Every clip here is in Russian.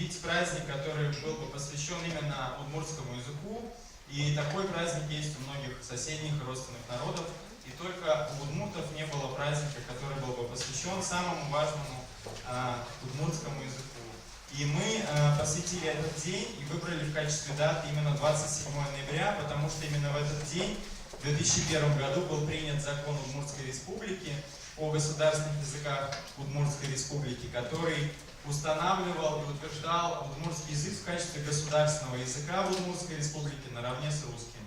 объявить праздник, который был бы посвящен именно удмуртскому языку. И такой праздник есть у многих соседних и родственных народов. И только у удмуртов не было праздника, который был бы посвящен самому важному удмуртскому языку. И мы посвятили этот день и выбрали в качестве даты именно 27 ноября, потому что именно в этот день, в 2001 году, был принят закон Удмуртской Республики о государственных языках Удмуртской Республики, который устанавливал и утверждал удмуртский язык в качестве государственного языка в Удмуртской Республике наравне с русским.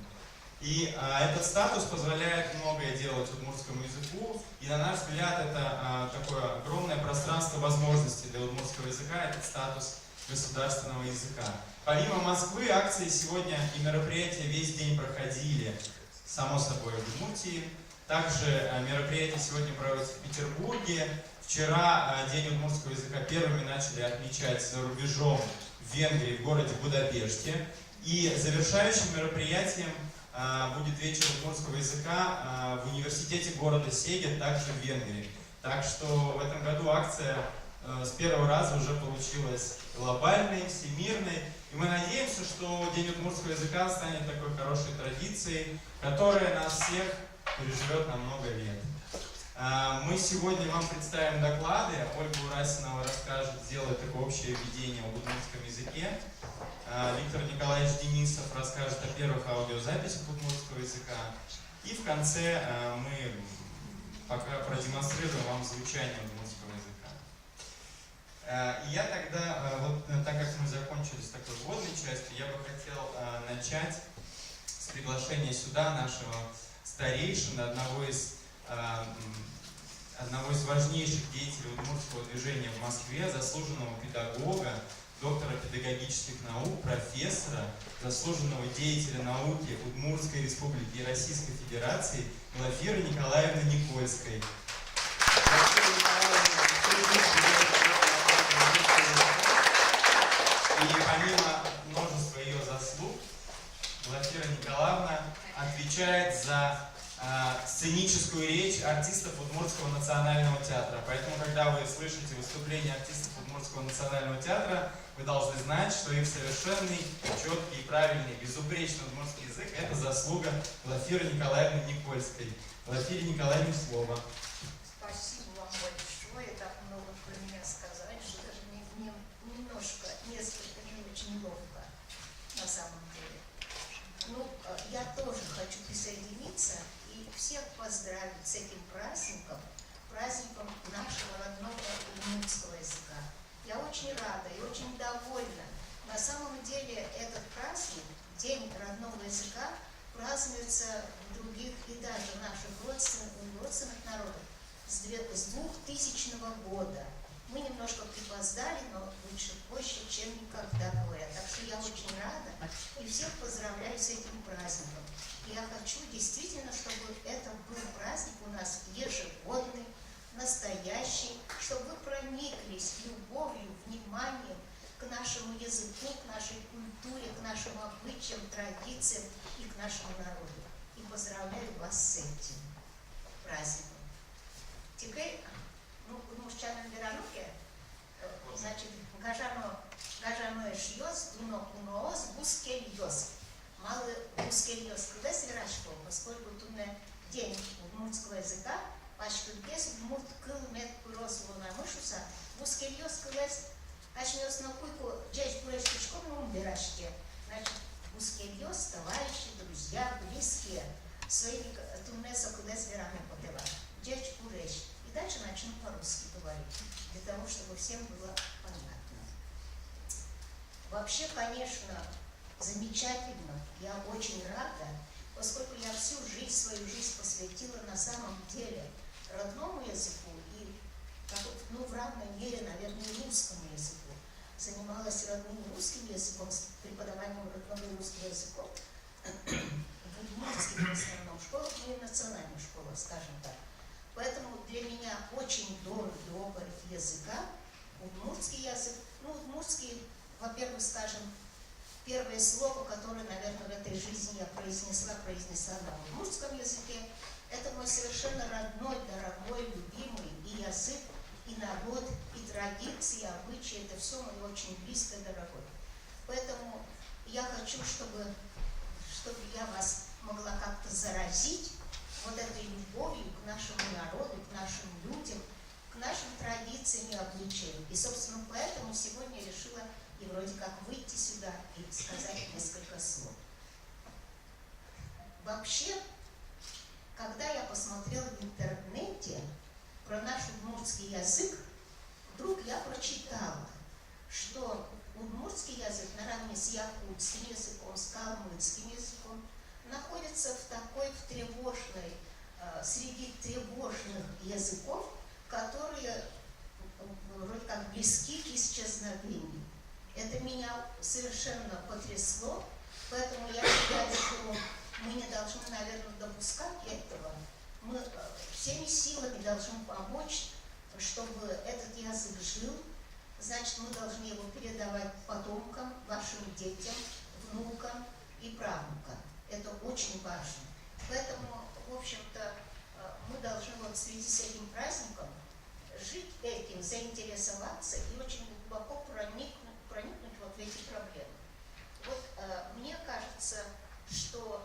И этот статус позволяет многое делать удмуртскому языку, и на наш взгляд это такое огромное пространство возможностей для удмуртского языка, этот статус государственного языка. Помимо Москвы, акции сегодня и мероприятия весь день проходили, само собой, в Удмуртии. Также мероприятия сегодня проводятся в Петербурге. Вчера День удмуртского языка первыми начали отмечать за рубежом в Венгрии, в городе Будапеште. И завершающим мероприятием будет вечер удмуртского языка в университете города Сегед, также в Венгрии. Так что в этом году акция с первого раза уже получилась глобальной, всемирной. И мы надеемся, что День удмуртского языка станет такой хорошей традицией, которая нас всех переживет на много лет. Мы сегодня вам представим доклады. Ольга Урасинова расскажет, сделает такое общее введение в удмуртском языке. Виктор Николаевич Денисов расскажет о первых аудиозаписях удмуртского языка. И в конце мы пока продемонстрируем вам звучание удмуртского языка. И я тогда, вот так как мы закончили с такой вводной частью, я бы хотел начать с приглашения сюда нашего старейшины, одного из важнейших деятелей удмуртского движения в Москве, заслуженного педагога, доктора педагогических наук, профессора, заслуженного деятеля науки Удмуртской Республики и Российской Федерации Глафиры Николаевны Никольской. И помимо множества ее заслуг, Глафира Николаевна отвечает за сценическую речь артистов Удмуртского национального театра. Поэтому, когда вы слышите выступления артистов Удмуртского национального театра, вы должны знать, что их совершенный, четкий и правильный, безупречный удмуртский язык – это заслуга Глафиры Николаевны Никольской. Глафире Николаевне слово. Спасибо вам большое. Так много про меня сказали, что даже мне немножко, несколько не очень неловко на самом деле. Ну, я тоже хочу присоединиться и всех поздравить с этим праздником, праздником нашего родного удмуртского языка. Я очень рада и очень довольна. На самом деле этот праздник, День родного языка, празднуется в других и даже наших родственных народов с 2000 года. Мы немножко припоздали, но лучше позже, чем никогда, говорят. Так что я очень рада и всех поздравляю с этим праздником. И я хочу действительно, чтобы это был праздник у нас ежегодный, настоящий, чтобы вы прониклись любовью, вниманием к нашему языку, к нашей культуре, к нашим обычаям, традициям и к нашему народу. И поздравляю вас с этим праздником. Теперь, мужчанам верануке, значит, гажано шьёс, дуно уноос, бускель йос. Малый бускель йос, когда свирашко, поскольку тут день удмуртского языка, пачтургес удмурт кылмет пыросву на мышуса, бускель йос кылес, ачнёс на куйку, джеч пырочкичком умбирашке. Значит, бускель йос, товарищи, друзья, близкие, своими туннесо куда свираны потела. Джеч пырочки. И дальше начну по-русски говорить, для того, чтобы всем было понятно. Вообще, конечно, замечательно, я очень рада, поскольку я свою жизнь посвятила на самом деле родному языку и, в равной мере, наверное, и русскому языку. Занималась родным русским языком, с преподаванием родного русского языка в удмуртских в основном школах, ну и в национальных школах, скажем так. Поэтому для меня очень дорог оборот языка, удмуртский язык. Удмуртский, во-первых, скажем, первое слово, которое, наверное, в этой жизни я произнесла на удмуртском языке, это мой совершенно родной, дорогой, любимый и язык, и народ, и традиции, и обычаи, это все мне очень близко и дорогое. Поэтому я хочу, чтобы я вас могла как-то заразить вот этой любовью к нашему народу, к нашим людям, к нашим традициям и обычаям. И, собственно, поэтому сегодня я решила и вроде как выйти сюда и сказать несколько слов. Вообще, когда я посмотрела в интернете про наш удмуртский язык, вдруг я прочитала, что удмуртский язык наравне с якутским языком, с калмыцким языком находится в такой тревожной, среди тревожных языков, которые вроде как близки к исчезновению. Это меня совершенно потрясло, поэтому я считаю, что мы не должны, наверное, допускать этого. Мы всеми силами должны помочь, чтобы этот язык жил. Значит, мы должны его передавать потомкам, вашим детям, внукам и правнукам. Это очень важно. Поэтому, в общем-то, мы должны вот в связи с этим праздником жить этим, заинтересоваться и очень глубоко проникнуть вот в эти проблемы. Вот мне кажется, что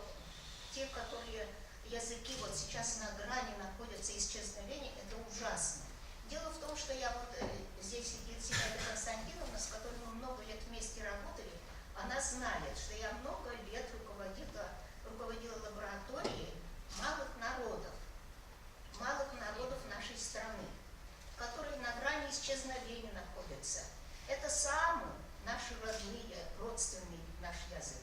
те, которые языки вот сейчас на грани находятся исчезновения, это ужасно. Дело в том, что я вот здесь сидит Зинаида Константиновна, с которой мы много лет вместе работали, она знает, что я много лет руководила лабораторией малых народов нашей страны, которые на грани исчезновения находятся. Это самые наши родные, родственный наш язык.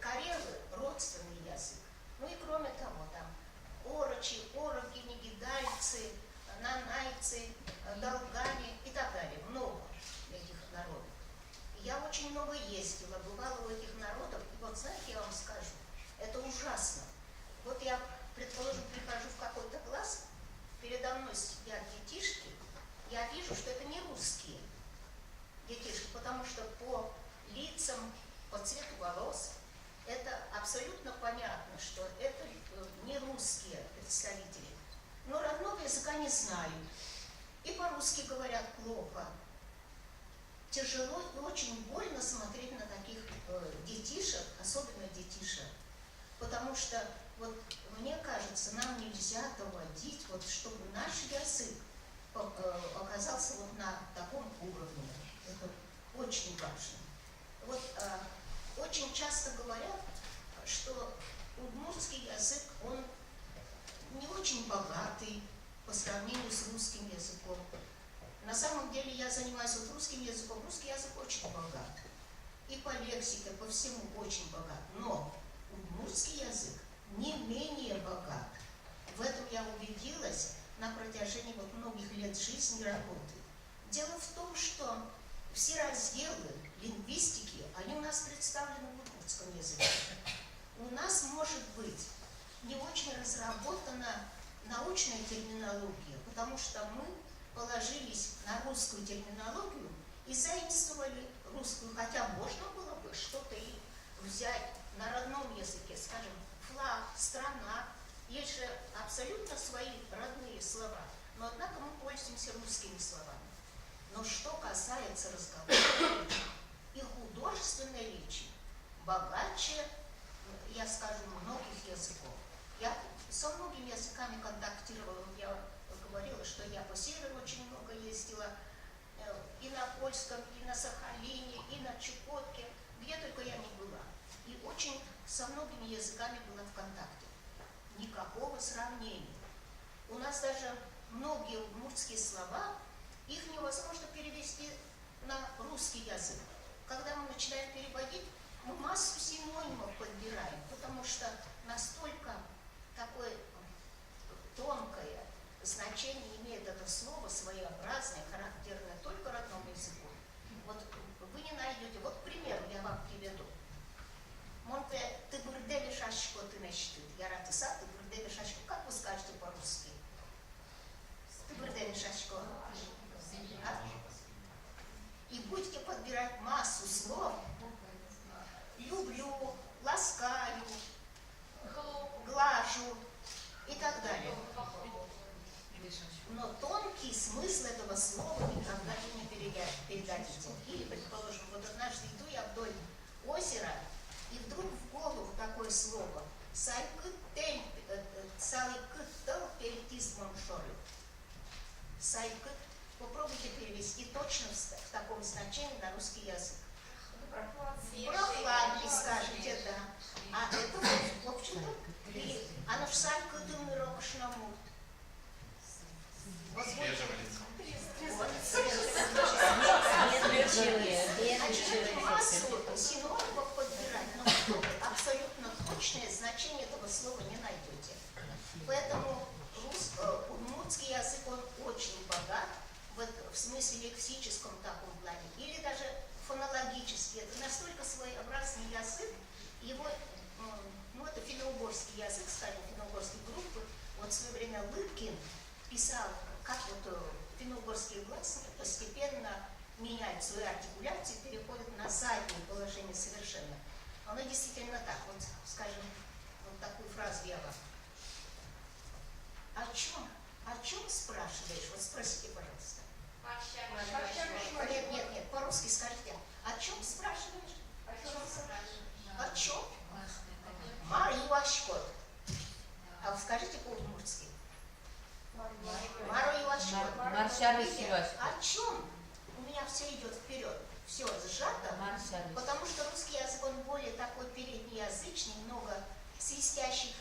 Карелы – родственный язык. Ну и кроме того, там орочи, ороги, негидальцы, нанайцы, долгане и так далее. Много этих народов. Я очень много ездила, бывала у этих народов, и вот знаете, я вам скажу, это ужасно. Вот я, предположим, прихожу в какой-то класс, передо мной сидят детишки, я вижу, что это не русские детишки, потому что по лицам, по цвету волос, это абсолютно понятно, что это не русские представители. Но родного языка не знают. И по-русски говорят плохо. Тяжело и очень больно смотреть на таких детишек, особенно детишек. Потому что, вот, мне кажется, нам нельзя доводить, вот, чтобы наш язык оказался вот на таком уровне. Это очень важно. Вот, очень часто говорят, что удмуртский язык, он не очень богатый по сравнению с русским языком. На самом деле я занимаюсь вот русским языком. Русский язык очень богат. И по лексике, по всему очень богат. Но удмуртский язык не менее богат. В этом я убедилась на протяжении вот многих лет жизни и работы. Дело в том, что все разделы лингвистики, они у нас представлены в удмуртском языке. У нас может быть не очень разработана научная терминология, потому что мы положились на русскую терминологию и заимствовали русскую, хотя можно было бы что-то и взять на родном языке, скажем, флаг, страна, есть же абсолютно свои родные слова, но однако мы пользуемся русскими словами. Но что касается разговора и художественной речи, богаче, я скажу, многих языков. Я со многими языками контактировала, я говорила, что я по северу очень много ездила, и на польском, и на Сахалине, и на Чукотке, где только я не была. И очень со многими языками была в контакте. Никакого сравнения. У нас даже многие удмуртские слова, их невозможно перевести на русский язык. Когда мы начинаем переводить, мы массу синонимов подбираем, потому что настолько такое тонкое значение имеет это слово, своеобразное, характерное только родному языку. Вот вы не найдете. Вот пример я вам приведу. Монте ты бурдели шашко ты нащитыт. Я ратыса, ты бурдели шашко. Как вы скажете по-русски? Ты бурдели шашко. И будете подбирать массу слов. Люблю, ласкаю, глажу и так далее. Но тонкий смысл этого значение на русский язык. Прохладный, скажете, да. А это, в общем-то, и оно в сальку дымный рокош на мут. Массу синонимов подбирать, но абсолютно точное значение этого слова не найдете. Поэтому удмуртский язык, он очень богат в смысле лексическом таком плане, или даже фонологически. Это настолько своеобразный язык, его, ну это финно-угорский язык, скажем, финно-угорской группы. Вот в свое время Лыткин писал, как вот финно-угорские гласные постепенно меняют свою артикуляцию, переходят на заднее положение совершенно. Оно действительно так. Вот, скажем, вот такую фразу я вам. О чем спрашиваешь? Вот спросите, пожалуйста. Нет, по-русски скажите. О чем спрашиваешь? О чем? Марьюашкот. А вы скажите по-удмуртски. Марьюашкот. О чем? У меня все идет вперед. Все сжато. Потому что русский язык, он более такой переднеязычный, много свистящих,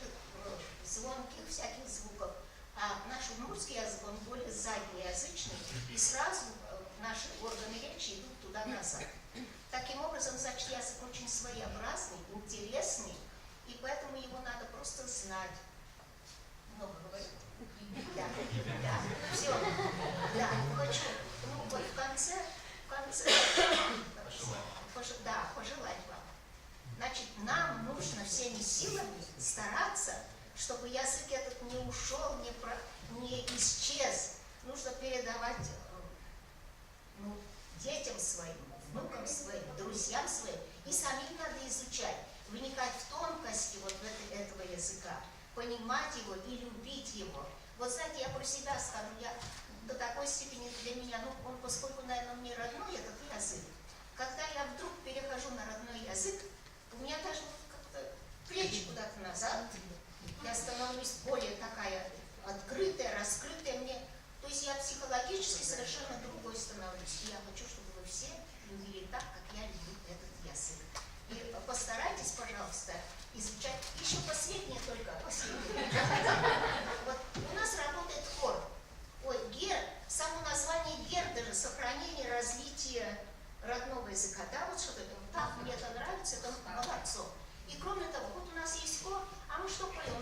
звонких всяких звуков. А наш удмуртский язык, он более заднеязычный, и сразу наши органы речи идут туда-назад. Таким образом, значит, язык очень своеобразный, интересный, и поэтому его надо просто знать. Много говорю? Да, все. Да, хочу. Ну, вот в конце пожелать вам. Значит, нам нужно всеми силами стараться, чтобы язык этот не ушел, не исчез. Нужно передавать детям своим, внукам своим, друзьям своим. И самим надо изучать, вникать в тонкости вот этого языка, понимать его и любить его. Вот знаете, я про себя скажу, я до такой степени для меня, ну, он, поскольку, наверное, мне родной этот язык, когда я вдруг перехожу на родной язык, у меня даже как-то плечи куда-то назад, я становлюсь более такая открытая, раскрытая мне. То есть я психологически совершенно другой становлюсь. И я хочу, чтобы вы все любили так, как я люблю этот язык. И постарайтесь, пожалуйста, изучать. Еще последнее только, последнее. Вот у нас работает хор. Ой, ГЕР, само название ГЕР, даже сохранение, развитие родного языка. Да, вот что-то так, мне это нравится, это молодцом. И кроме того, вот у нас есть хор, а мы что поем?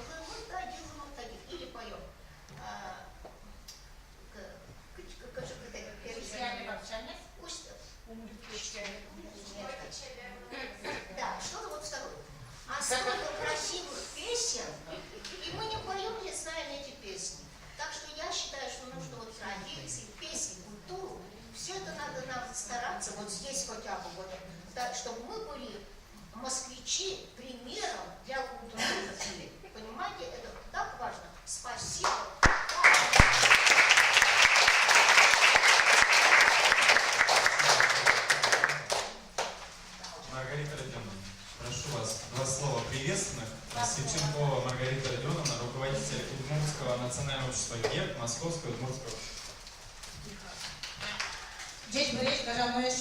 Или поем. Да, что-то вот второе. А столько красивых песен, и мы не поем, не знаем эти песни. Так что я считаю, что нужно вот традиции, песни, культуру, все это надо нам стараться, вот здесь хотя бы, вот, да, чтобы мы были москвичи примером для удмуртов. Понимаете, это так важно. Спасибо. Маргарита Родионовна, прошу вас, два слова приветственных. Сеченкова Маргарита Родионовна, руководитель Удмуртского национального общества ГЕР, Московского Удмуртского. Dziś byliśmy każdemu już.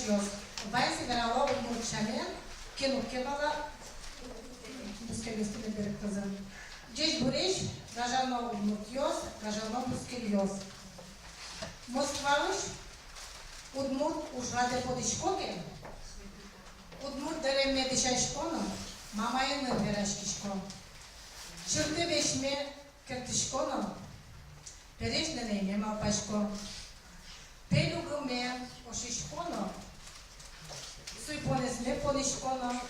Państwo generalowo Udmurtczanie, Kienówkiewala, Buskiego stylu dyrektorza. Dziś byliśmy każdemu Udmurtios, każdemu Buskielios. Moskwa już, Udmurt już radę podeszkokiem. Udmurt dere mnie dzisiaj szkoną, mama jedną wyraźki szkoną. Czurty weźmie kerty szkoną, перечне не имеем опашко. Пелюгу ме ошишконо, суй понес ме понишконо,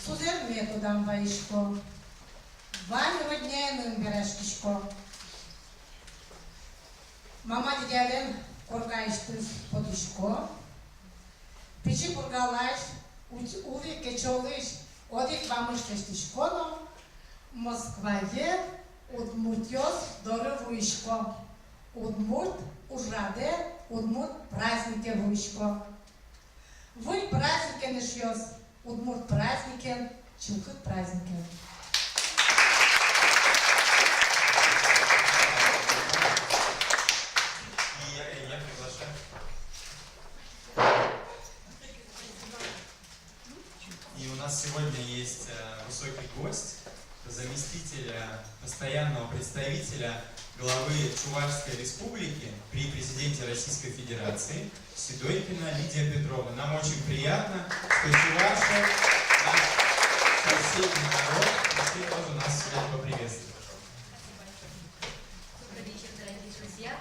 сузер ме тудам ваишко. Вань родняем берашкишко. Мама дядялен коргаиштыз подишко. Пичи коргалаш, уви кечолыш, одик вамыштештишконо. Москвае Удмуртьос дорогуишко. Удмурт ужраде, Удмурт празднике вуишко. Вуй празднике нышьёс, Удмурт празднике, Чулкыт празднике. И я приглашаю. нас сегодня есть высокий гость, заместитель постоянного представителя главы Чувашской республики при президенте Российской Федерации Сидойкина Лидия Петровна. Нам очень приятно, что Чуваши, наш соседний народ, пришли тоже нас сегодня поприветствовать. Добрый вечер, дорогие друзья.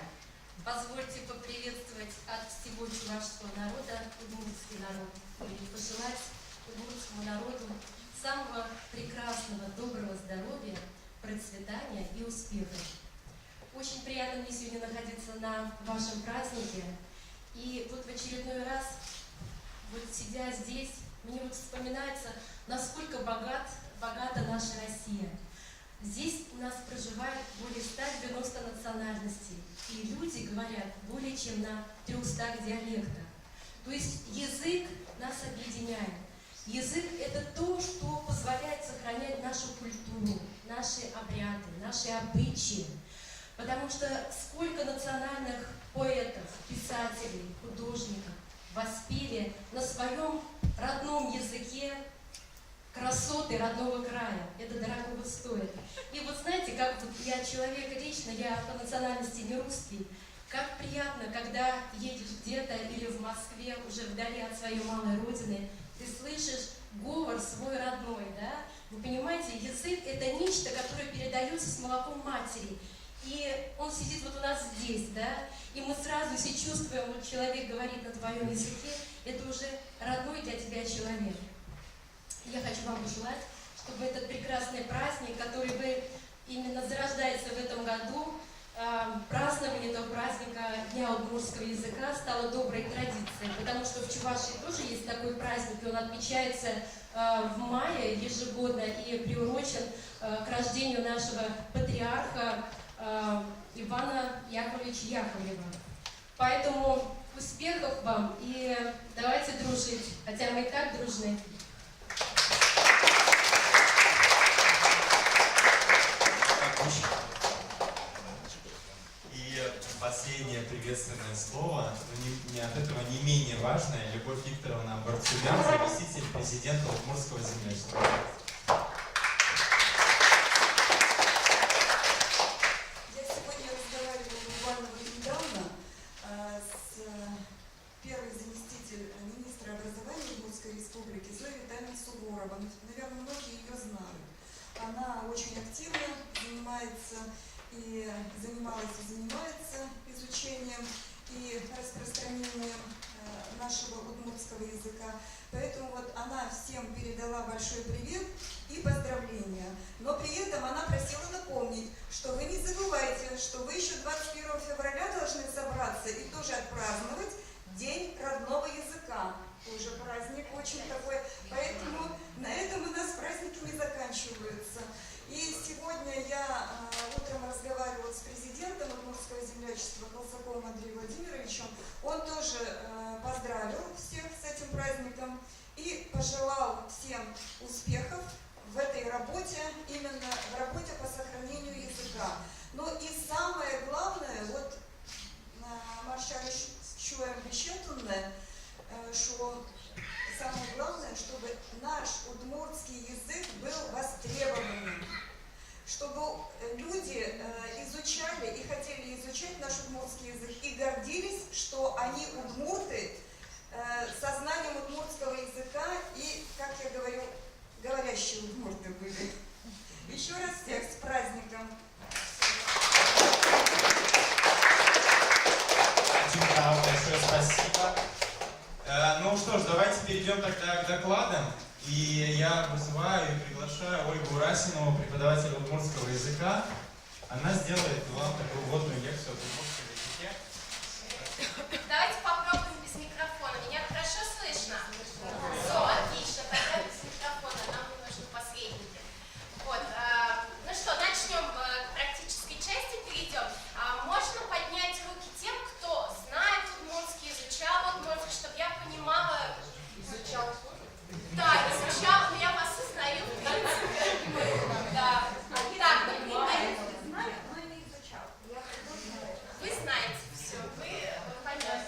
Позвольте поприветствовать от всего чувашского народа удмуртский народ и пожелать удмуртскому народу самого прекрасного, доброго здоровья, процветания и успеха. Очень приятно мне сегодня находиться на вашем празднике. И вот в очередной раз, вот сидя здесь, мне вот вспоминается, насколько богата наша Россия. Здесь у нас проживает более 190 национальностей, и люди говорят более чем на 300 диалектах. То есть язык нас объединяет. Язык – это то, что позволяет сохранять нашу культуру, наши обряды, наши обычаи. Потому что сколько национальных поэтов, писателей, художников воспели на своем родном языке красоты родного края. Это дорогого стоит. И вот знаете, как вот я человек лично, я по национальности не русский, как приятно, когда едешь где-то или в Москве, уже вдали от своей малой родины, ты слышишь говор свой родной, да? Вы понимаете, язык – это нечто, которое передается с молоком матери. И он сидит вот у нас здесь, да? И мы сразу все чувствуем, вот человек говорит на твоем языке, это уже родной для тебя человек. Я хочу вам пожелать, чтобы этот прекрасный праздник, который вы именно зарождается в этом году, празднование этого праздника Дня удмуртского языка стало доброй традицией, потому что в Чувашии тоже есть такой праздник, и он отмечается в мае ежегодно и приурочен к рождению нашего патриарха Ивана Яковлевича Яковлева. Поэтому успехов вам и давайте дружить, хотя мы и так дружны. И последнее приветственное слово, но не от этого не менее важное, Любовь Викторовна Барцугян, заместитель президента Удмуртского землячества. Я сегодня разговаривала буквально недавно с первой заместитель министра образования Удмуртской республики Зоей Витальевной Суворовой. Наверное, многие ее знают. Она очень активно занималась и занимается изучением и распространением нашего удмуртского языка. Поэтому вот она всем передала большой привет и поздравления. Но при этом она просила напомнить, что вы не забывайте, что вы еще 21 февраля должны собраться и тоже отпраздновать День родного языка. Тоже праздник очень такой. Поэтому на этом у нас праздники не заканчиваются. И сегодня я утром разговаривала с президентом Удмуртского землячества Колсаковым Андреем Владимировичем. Он тоже поздравил всех с этим праздником и пожелал всем успехов в этой работе, именно в работе по сохранению языка. Ну и самое главное, вот Маршаль Чуэм Бещетунне, что самое главное, чтобы наш удмуртский язык был востребованным, чтобы люди изучали и хотели изучать наш удмуртский язык и гордились, что они удмурты, со знанием удмуртского языка и, как я говорю, говорящие удмурты были. Еще раз всех с праздником! Большое спасибо. Ну что ж, давайте перейдем тогда к докладам. И я вызываю и приглашаю Ольгу Расинову, преподавателя удмуртского языка. Она сделает вам такую вводную лекцию об удмуртском языке. Давайте попробуем без микрофона. Меня хорошо слышно? Все, отлично. Тогда без микрофона. Нам не нужны посредники. Вот. Ну что, начнем к практической части, перейдем. Можно поднять руки тем, кто знает удмуртский, изучал удмуртский, чтобы я понимала... Изучал? Да, изучал, но я вас узнаю, в принципе. Да. Так, например... Вы знаете все, вы понятно.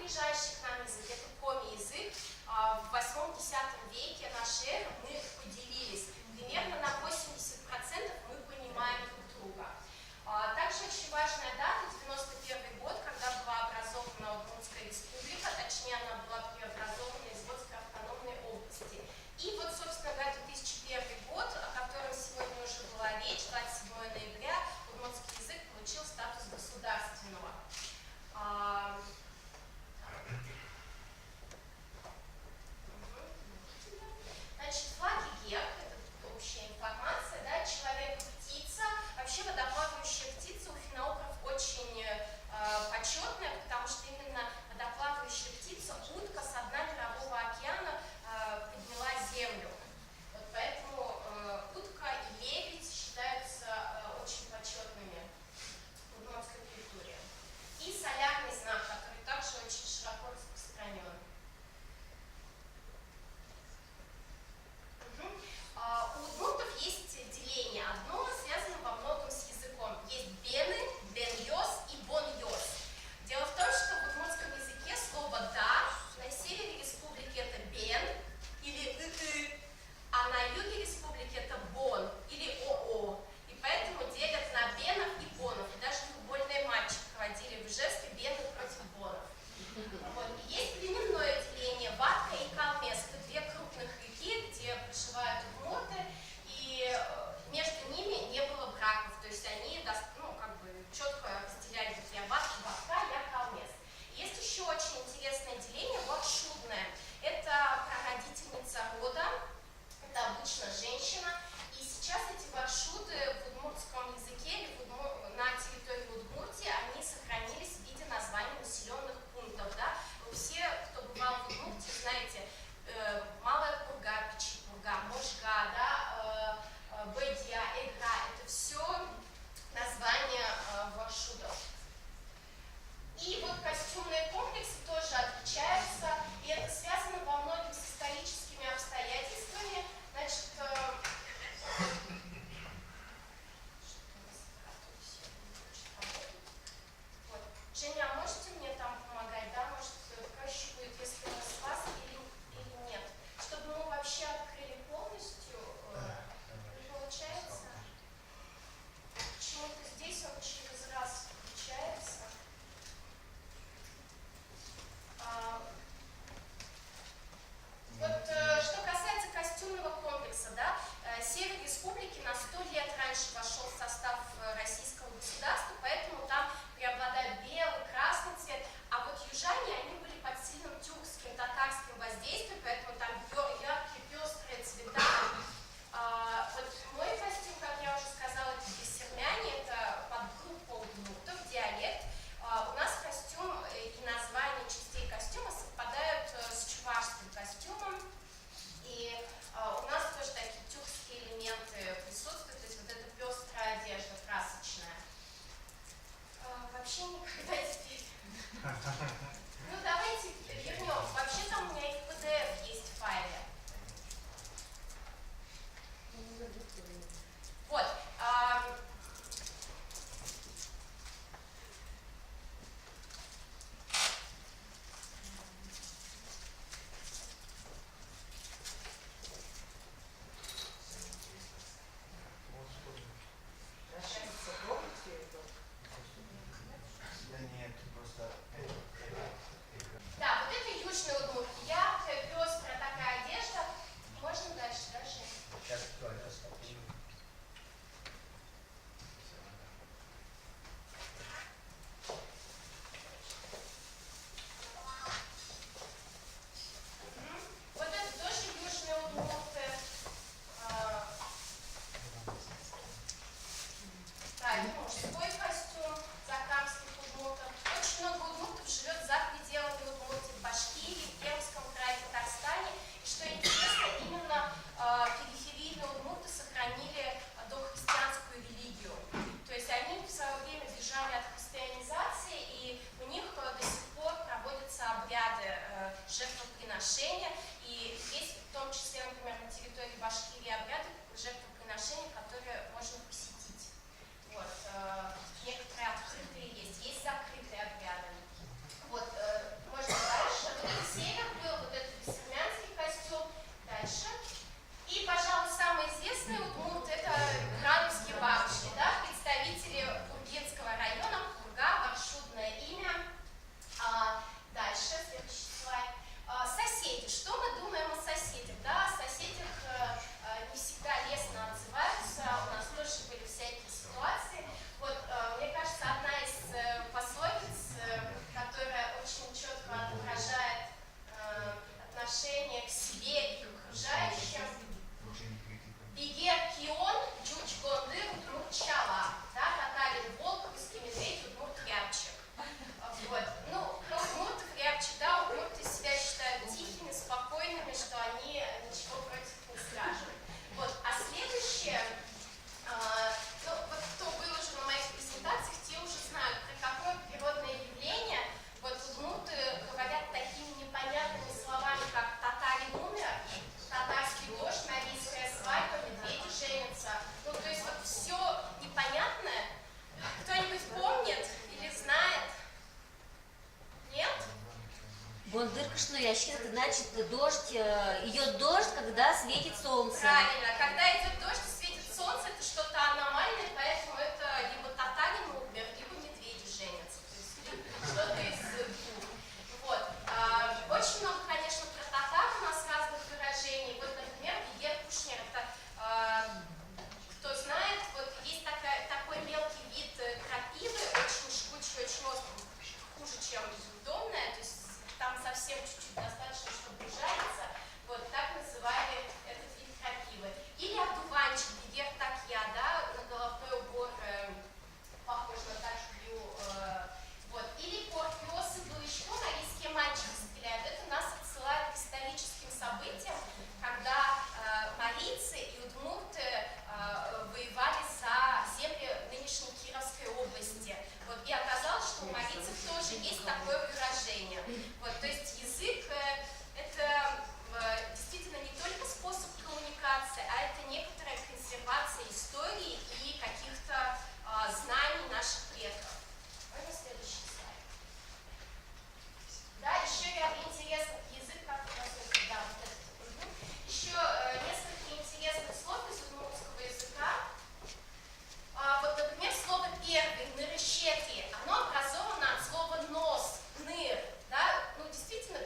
ближайший к нам язык, это коми-язык. В 8-10 веке нашей эры мы поделились. Примерно на 80% мы понимаем друг друга. Также очень важная дата, 91 год, когда была образована Удмуртская республика, точнее она была преобразована из Водской автономной области. И вот, собственно говоря, 2001 год, о котором сегодня уже была речь, 27 ноября, удмуртский язык получил статус государственного. Значит, флаг и герб, это общая информация, да, человек, птица. Вообще водоплавающая птица у финно-угров очень почетная, потому что именно водоплавающая птица, утка со дна Мирового океана подняла землю. Вот поэтому утка и лебедь считаются очень почетными в удмуртской культуре. И солярный знак, который также очень широко распространен. У удмуртов есть деление. Одно связано во многом с языком. Есть бены, бен-йос и бон-йос. Дело в том, что в удмуртском языке слово «да» на севере республики это бен или «ы-ы», а на юге республики это бон или «о-о». И поэтому делят на бенов и бонов. И даже футбольные матчи проводили в Ижевске бены против бонов. Вот. И есть племенное деление Ватка и Калмес. Это две крупных реки, где проживают удмурты, и между ними не было браков. То есть они четко разделяли, вот я Ватка, я Калмес. Есть еще очень интересное деление, варшудное. Это прародительница рода, это обычно женщина. И сейчас эти варшуды в удмуртском языке или на территории Удмуртии, они сохранились в виде названий населенных пунктов. Да? Вы все, кто бывал в Удмуртии, знаете, Малая Пурга, Печипурга, Можга, да, Бэдья, Эгра, это все названия варшудов. И вот костюмные комплексы тоже отличаются, и это связано во многом с историческими обстоятельствами. Значит, вот. Женя, а можете мне там помогать, да? Может, проще будет, если мы с вас или нет? уважение к себе и к окружающим. Бигер кион, чуч гондыр, удмуртчала, да, татарин волк, русский медведь, удмурт рябчик. Вот. Ну, про удмуртов рябчик, да, удмурты себя считают тихими, спокойными, что они ничего против не скажут. Вот. А следующее, ну, вот кто был уже на моих презентациях, те уже знают, про какое природное явление. Вот удмурты говорят такими непонятными словами, как татарин умер, татарский дождь, норильская свадьба, медведи женятся. Ну, то есть вот все непонятное. Кто-нибудь помнит или знает? Нет? Бондыркашный ящик, это значит дождь, идет дождь, когда светит солнце. Правильно. Когда идет дождь и светит солнце, это что-то аномальное, поэтому это либо татарин умер, либо медведи женятся. То есть что-то из двух. Вот. Очень много, конечно, про татар у нас разных выражений. Вот, например, бигер кушнер. Это, кто знает, вот есть такой мелкий вид крапивы, очень жгучий, очень острый, хуже, чем безудомная. То есть там совсем чуть-чуть достаточно, чтобы жариться. Вот так называли этот вид крапивы. Или одуванчик, бигер такья, да, на головной убор похож на такью. Вот. Или порпиосы былычко, норильские мальчики стреляют. Это нас отсылает к историческим событиям, когда марийцы и удмурты воевали за земли нынешней Кировской области. Вот. И оказалось, что у марийцев тоже есть такое выражение. Вот. То есть язык это действительно не только способ коммуникации, а это некоторая консервация истории и каких-то знаний наших предков. Можно следующий слайд? Да, еще ряд интересных язык, как у нас это, да, вот это. Еще несколько интересных слов из удмуртского языка. Вот, например, слово первый, нырыщети, оно образовано от слова нос, ныр, да, ну, действительно,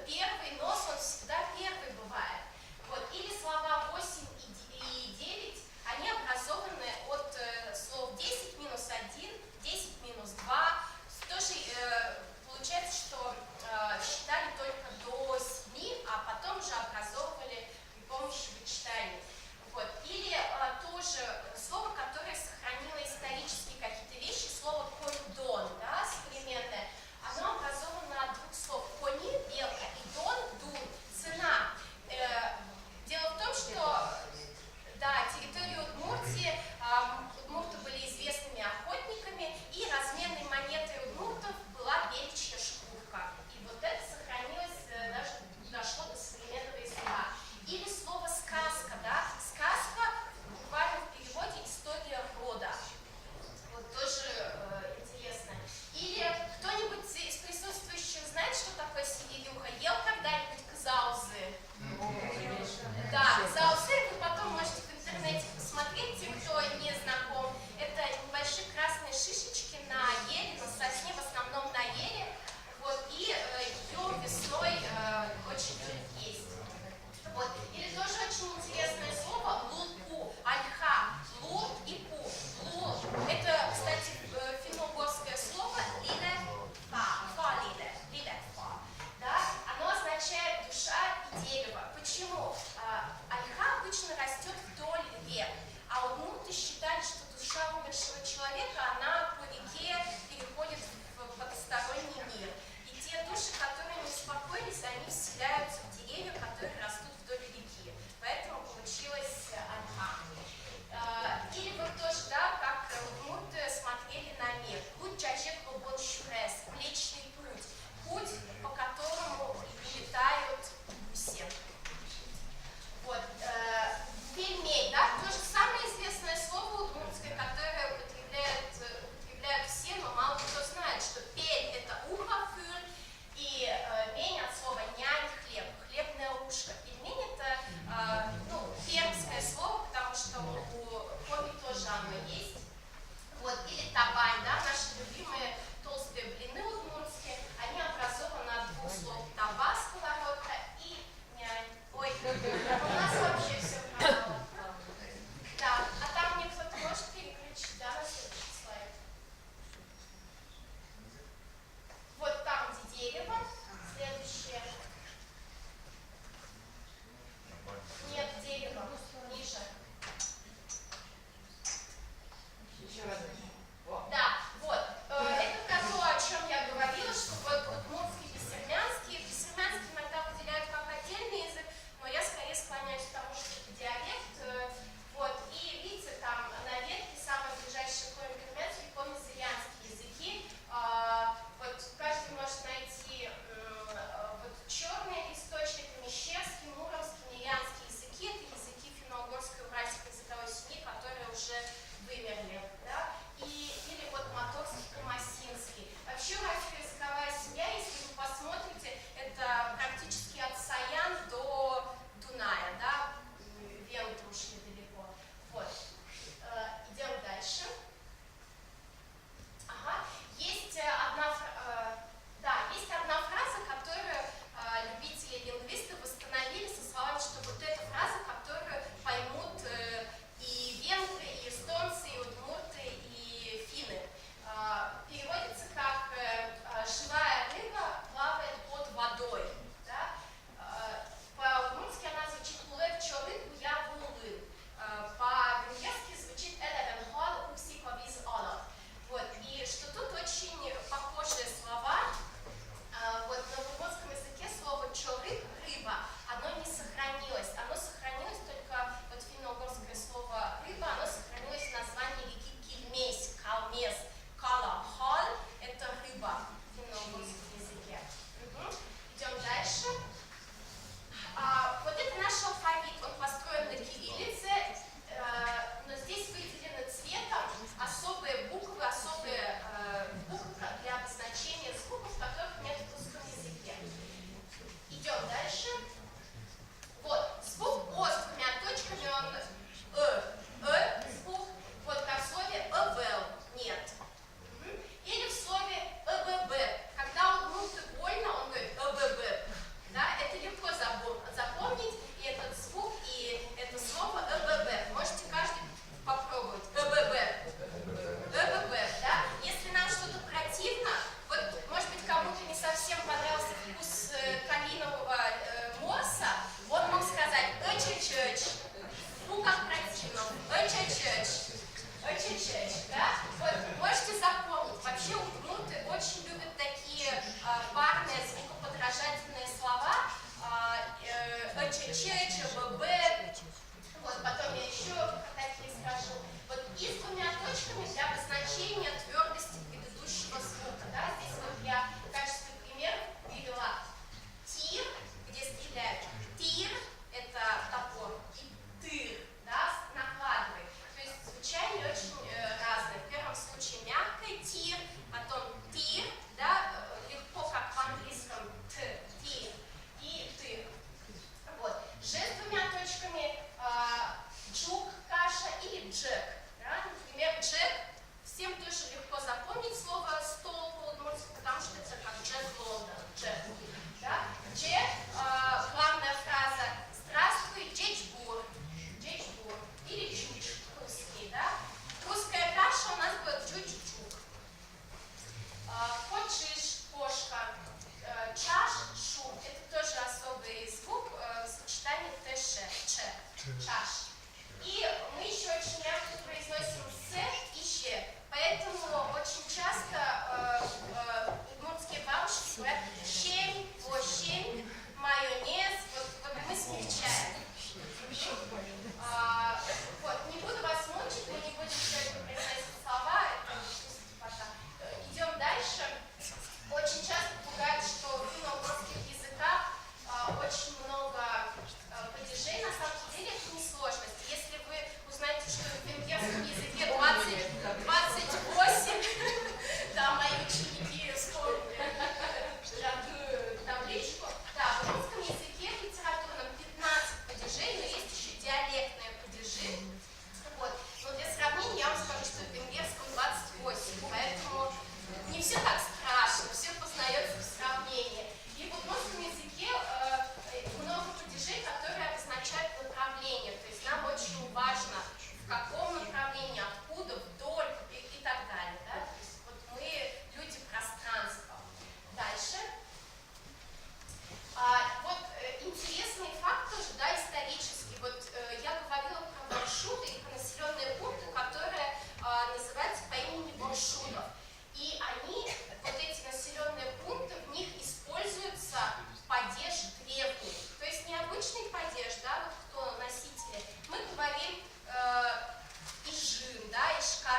Ч. Чаш. И мы еще очень мягко произносим С и Щ. Поэтому очень часто удмуртские бабушки говорят щень,ощень, майонез. Вот мы смягчаем. Вот, не буду вас мучить, мы не будем сегодня произносить слова, это пока. Идем дальше. Очень часто пугает, что на удмуртских языках очень много падежей. На самом деле это не сложность. Если вы узнаете, что в венгерском языке 28, да, мои ученики вспомнили табличку. Да, в русском языке в литературном 15 падежей, но есть еще диалектные падежи. Вот. Но для сравнения я вам скажу, что в венгерском 28, поэтому не все так страшно, все познается в сравнении. И в удмуртском языке много падежей, которые обозначают направление. То есть нам очень важно, в каком направлении, откуда, вдоль и так далее. Да? То есть вот мы люди пространства. Дальше. Вот интересный факт тоже, да, исторический. Вот я говорила про маршруты и про населенные пункты, которые называются по имени маршрутов. И они, вот эти населенные пункты, в них используется падеж древний. То есть не обычный падеж, да, вот кто носители. Мы говорим ижин, да, ишка.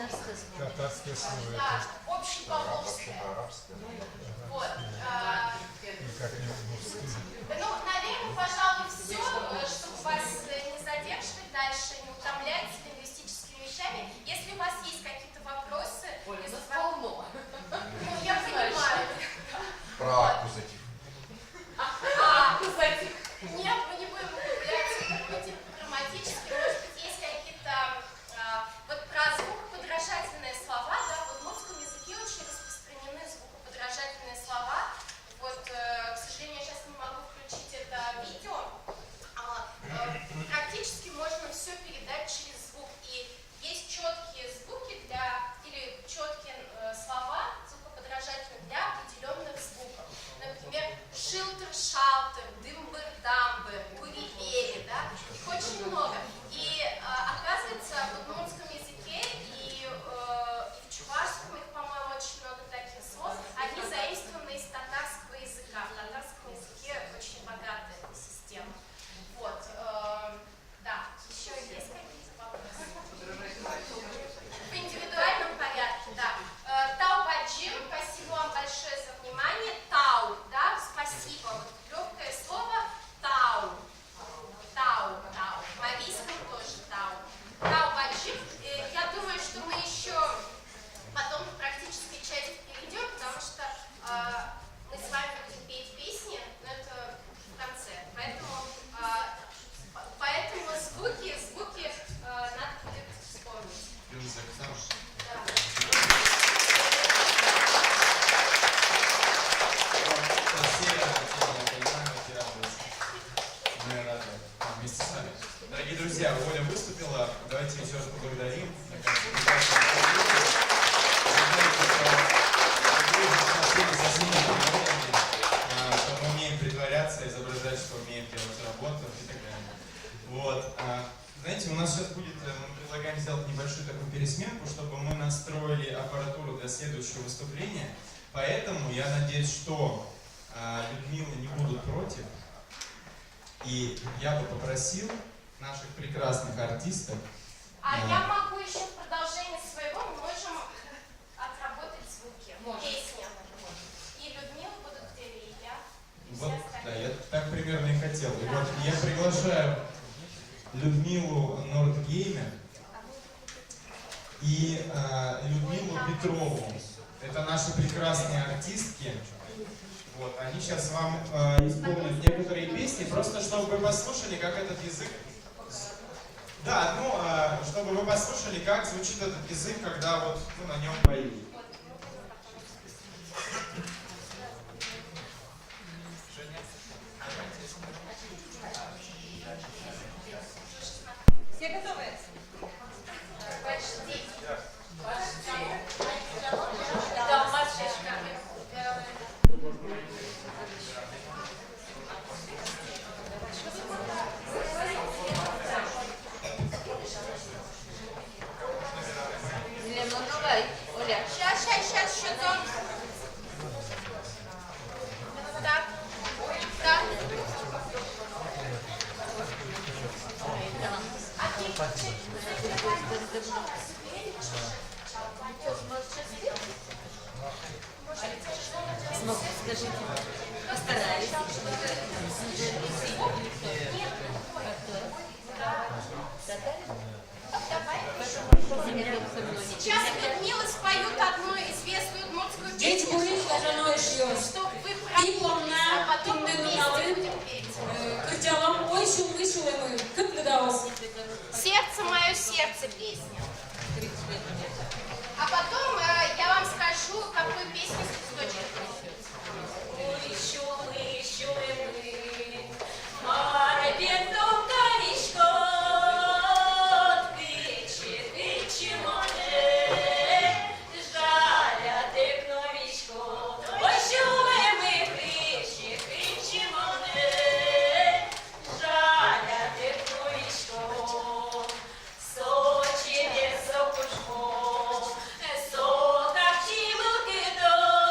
Татарское слово. Татарское слово. Да, общепоповское. Вот. Как не удмуртское. Ну, наверное, пожалуй, все, чтобы вас не задерживать дальше, не утомлять лингвистическими вещами. Если у вас есть какие-то вопросы, Полно. ну, я понимаю. Про аккузатив. Кстати, нет, мы не будем употреблять типа грамматически. Может быть, есть какие-то вот про звукоподражательные слова, да, в удмуртском языке очень распространены звукоподражательные слова. Вот, к сожалению, я сейчас не могу включить это видео. Практически можно все передать через звук. И есть четкие звуки или четкие слова звукоподражательные для определенных звуков. Например, шилтер-шалтер, дымбер-дамбер, курибери, да, их очень много. И оказывается, в удмуртском языке и в чувашском их, по-моему, очень много таких слов, они заимствованы из татарского языка. В татарском языке очень богатая эта система. Вот, да, еще есть какие-то вопросы? В индивидуальном порядке, да. Тау Баджим, спасибо вам большое за внимание. Тау, да, спасибо. Вот легкое слово тау. Тау. В марийском тоже тау. Тау Баджим. Я думаю, что мы еще потом к практической части перейдем, потому что мы с вами будем петь песни, но это в конце. Поэтому звуки надо будет вспомнить. Вместе с нами. Дорогие друзья, Оля выступила. Давайте еще раз поблагодарим. Что мы умеем притворяться, изображать, что умеем делать работу и так далее. Вот. Знаете, у нас сейчас будет, мы предлагаем сделать небольшую такую пересменку, чтобы мы настроили аппаратуру для следующего выступления. Поэтому я надеюсь, что Людмила не будут против. И я бы попросил наших прекрасных артистов. Я могу еще в продолжение своего, мы можем отработать звуки, песни. И Людмила будут в деле, и я, и все Вот, остальные. да, я так примерно и хотел. И вот я приглашаю Людмилу Нордгеймер и Людмилу Петрову. Это наши прекрасные артистки. Вот, они сейчас вам исполнят некоторые песни, просто чтобы вы послушали, как этот язык... Да, чтобы вы послушали, как звучит этот язык, когда вот на нем поют. Все готовы? Почти. Да, Машечка. Ну давай, Оля. Сейчас, что-то. Так. Так. Скажите, постараюсь. Сейчас Людмила споют одну известную удмуртскую Дети песню, были стороной шьёт. чтобы вы прониклись, а потом мы вместе будем петь. Кыртялам ой шумы шумы, как надалось. Сердце мое, сердце песня. А потом я вам скажу, какую песню с кусочек. So, tak ci luki do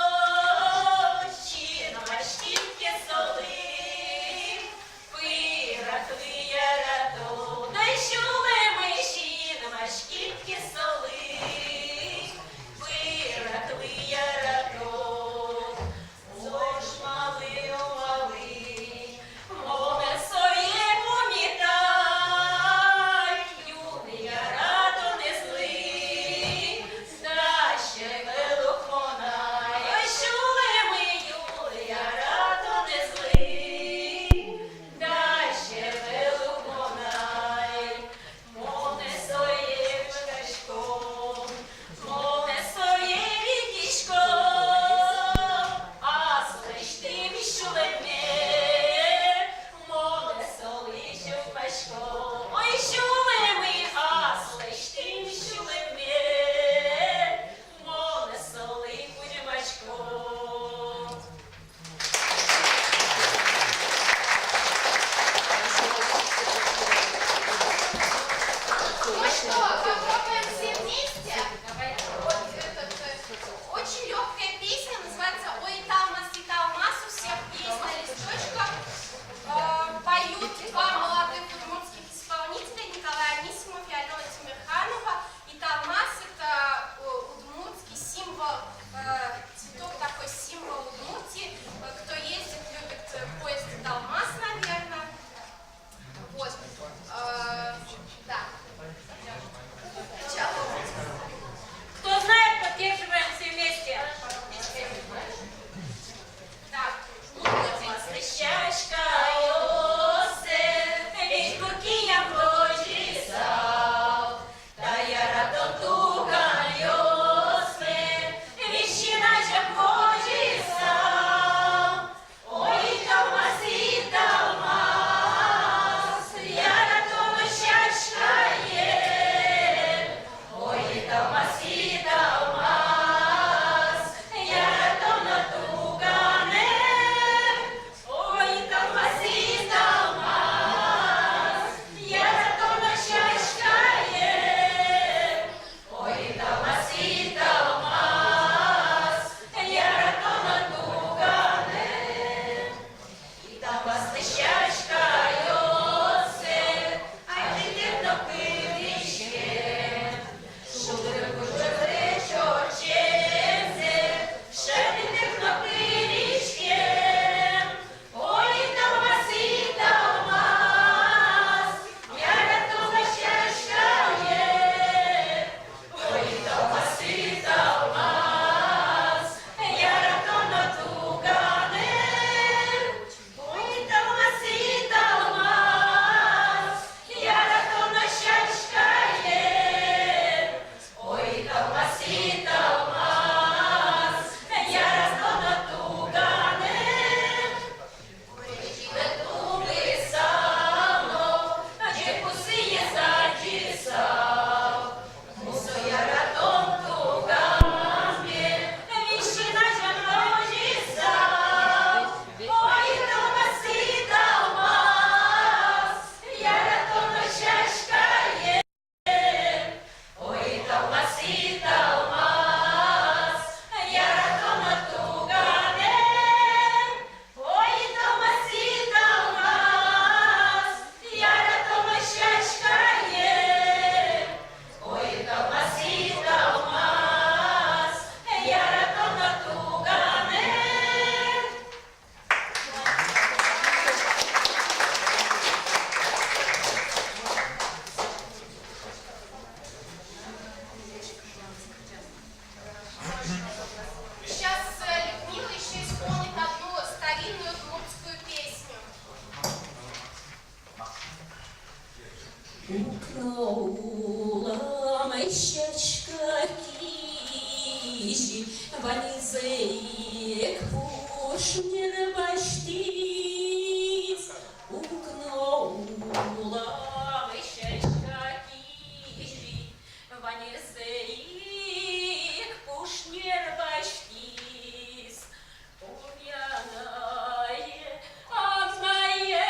Укнула мощечка кижи, ванизеек пушнер баштиц. Укнула мощечка кижи, ванизеек пушнер баштиц. Умянае, амнаено,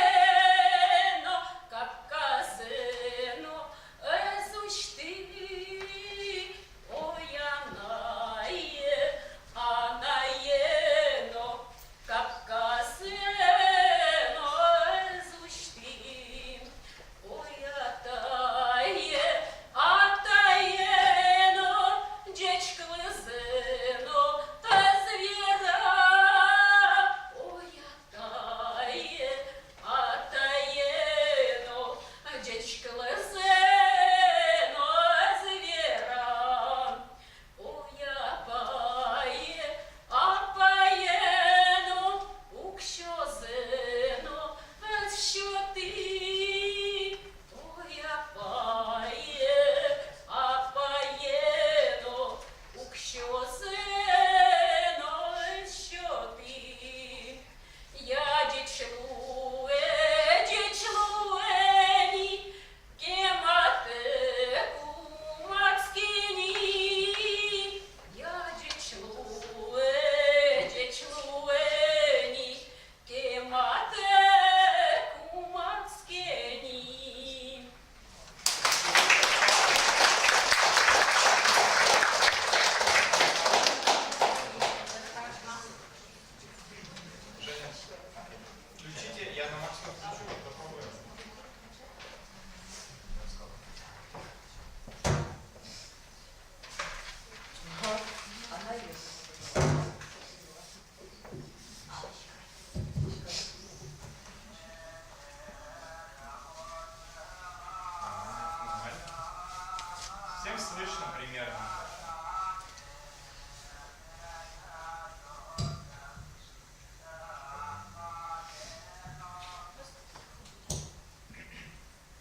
кавказено, эзучты. Оянае, анаено, кавказено, эзучты. Оятае, атаено, дечквызено, звера. Оятае, атаено, дечквызено, звера. Ояпае, апаено, укщозено, щоти. Ояпає, апаєно, укщозено, щоти. Я дічлуені, кематеку мацкіні. Я дічлуені, кематеку мацкіні. Женя, включите, я на максимум включу, попробуем. Нормально. Всем слышно примерно.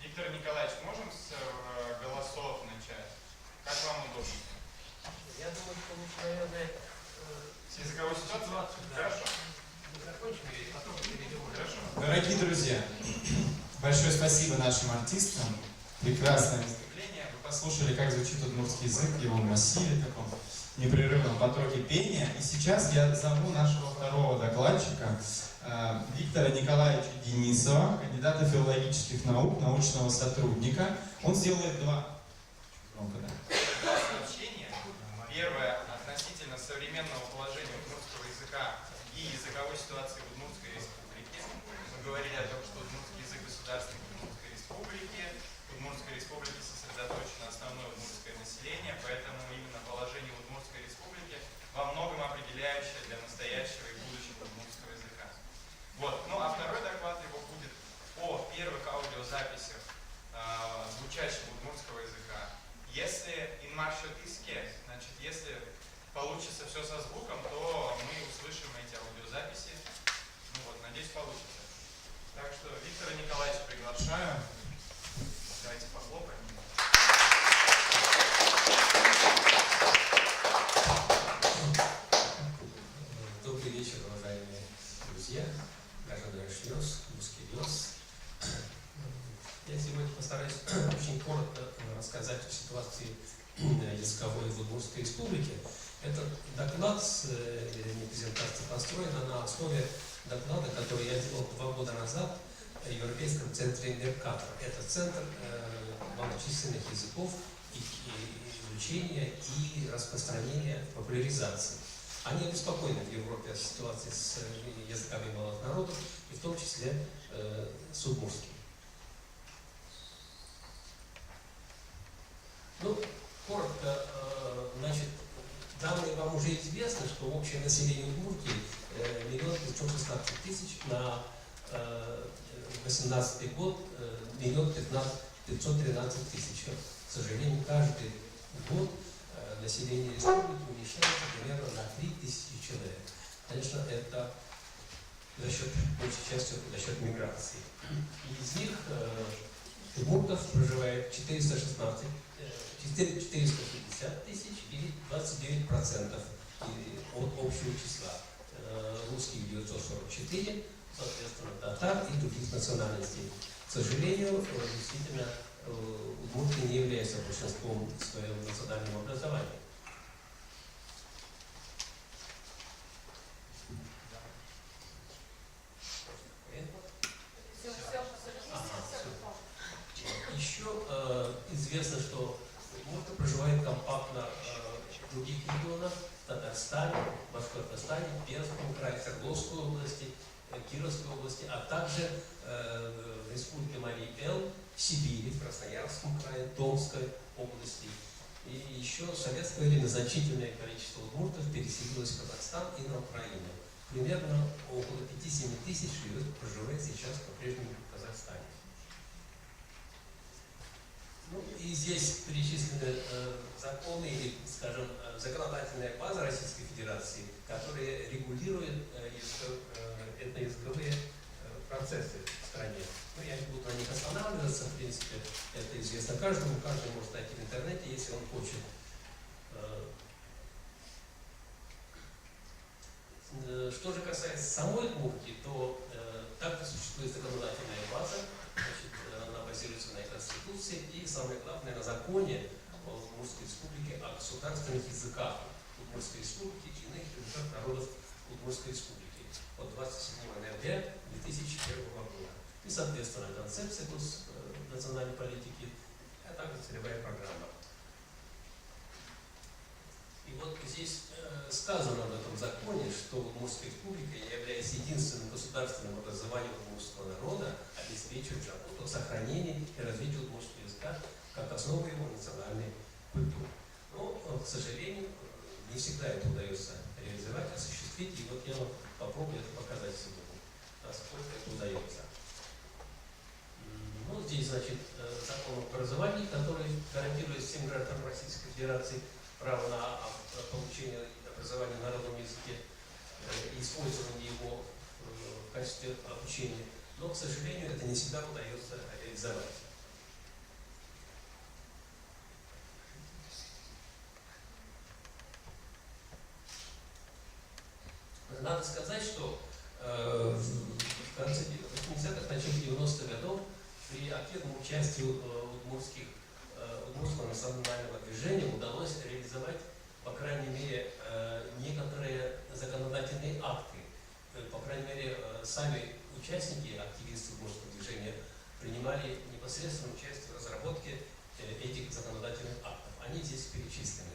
Виктор Николаевич, можем с голосов начать? Как вам удобно? Я думаю, что лучше, наверное, С языковой ситуацией? Хорошо. закончим и потом перейдем уже. Хорошо. Дорогие друзья, большое спасибо нашим артистам. Прекрасное выступление. Вы послушали, как звучит удмуртский язык в его массиве, таком непрерывном потоке пения. И сейчас я зову нашего второго докладчика, Виктора Николаевича Денисова, кандидата филологических наук, научного сотрудника. Он сделает два Сообщение. Первое относительно современного положения удмуртского языка и языковой ситуации в Удмуртской республике. Мы говорили о том, что удмуртский язык государственный в Удмуртской республике. В Удмуртской республике сосредоточено основное удмуртское население, поэтому именно положение в Удмуртской республике во многом определяющее для настоящего и будущего удмуртского языка. Вот. Ну а второй доклад его будет о первых аудиозаписях звучащего удмуртского языка. Если инмаршотиске, значит, если получится все со звуком, то мы услышим эти аудиозаписи. Ну вот, надеюсь, получится. Так что Виктора Николаевича приглашаю. Давайте похлопаем. Добрый вечер, уважаемые друзья, Граждан Шлёс, Русский Лёс. Я сегодня постараюсь очень коротко рассказать о ситуации языковой в Удмуртской республике. Этот доклад, не презентация, построена на основе доклада, который я делал 2 года назад в Европейском центре Меркатор. Это центр малочисленных языков, изучения и распространения, популяризации. Они обеспокоены в Европе ситуацией с языками малых народов, и в том числе с удмуртским. Ну, коротко, значит, данные вам уже известны, что общее население Удмуртии 1 516 000, на 2018 год 1 513 000. К сожалению, каждый год население республики уменьшается примерно на 3000 человек. Конечно, это за счет, большей частью за счет миграции. Из них Удмуртов проживает 450 тысяч или 29% от общего числа. Русских 944, соответственно, татар и других национальностей. К сожалению, действительно, удмурты не являются большинством в своем национальном образовании. Еще известно, что удмурты проживают компактно в других регионах: в Татарстане, Башкортостане, Пермском крае, Свердловской области, Кировской области, а также в Республике Марий-Эл, в Сибири, в Красноярском крае, Томской области. И еще в советское время значительное количество удмуртов переселилось в Казахстан и на Украину. Примерно около 5-7 тысяч проживает сейчас по-прежнему в Казахстане. Ну, и здесь перечислены законы или, скажем, законодательная база Российской Федерации, которая регулирует этноязыковые процессы в стране. Ну, я не буду на них останавливаться, в принципе, это известно каждому, каждый может найти в интернете, если он хочет. Что же касается самой Удмуртии, то также существует законодательная база, значит, она базируется на Конституции и, самое главное, на законе Удмуртской Республики о государственных языках Удмуртской Республики и иных языках народов Удмуртской Республики от 27 ноября 2001 года. И, соответственно, концепция национальной политики, а также целевая программа. И вот здесь сказано в этом законе, что Удмуртская Республика, являясь единственным государственным образованием удмуртского народа, обеспечивает работу, сохранение и развитие удмуртского языка как основу его национальной культуры. Но, к сожалению, не всегда это удается реализовать, осуществить, и вот я попробую это показать сегодня, насколько это удается. Ну, здесь, значит, закон об образовании, который гарантирует всем гражданам Российской Федерации право на получение образования на родном языке и использование его в качестве обучения. Но, к сожалению, это не всегда удается реализовать. Надо сказать, что в конце 80-х, начале 90-х годов при активном участии удмуртского национального движения удалось реализовать, по крайней мере, некоторые законодательные акты. По крайней мере, сами участники, активисты удмуртского движения принимали непосредственное участие в разработке этих законодательных актов. Они здесь перечислены.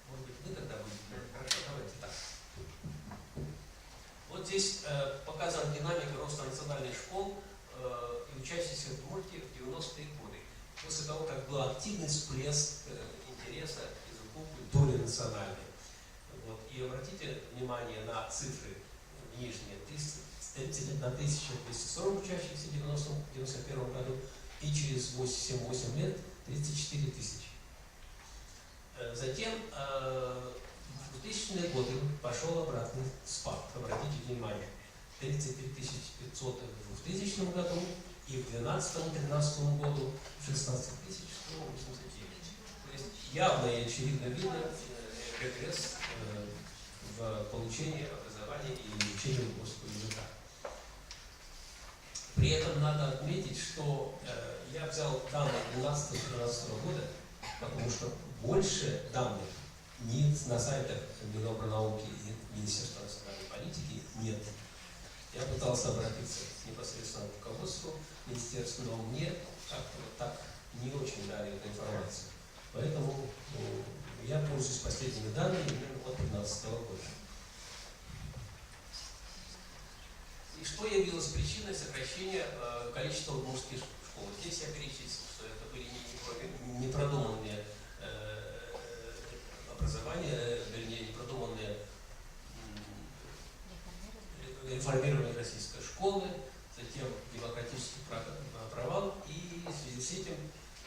Может быть, вы тогда будете? Хорошо, давайте так. Вот здесь показана динамика роста национальных школ и учащихся в Удмуртии в 90-е годы. После того, как был активный всплеск интереса к языку, культуре национальной. Вот. И обратите внимание на цифры нижние. На 1240 учащихся в 1991 году и через 8 лет 34 тысячи. Затем в 2000-е годы пошел обратный спад. Обратите внимание, 35 500 в 2000 году и в 2012-2013 году 16 189. То есть явно и очевидно видно регресс в получении образования и изучении удмуртского языка. При этом надо отметить, что я взял данные 2012-2013 года, потому что больше данных ни на сайтах Минобрнауки и Министерства национальной политики нет. Я пытался обратиться непосредственно к руководству министерства, но мне как-то вот так не очень дали эту информацию. Поэтому я пользуюсь последними данными именно от 2015 года. И что явилось причиной сокращения количества удмуртских школ? Здесь я перечислил, что это были непродуманные образования, вернее, непродуманные реформирование российской школы, затем демократический провал и в связи с этим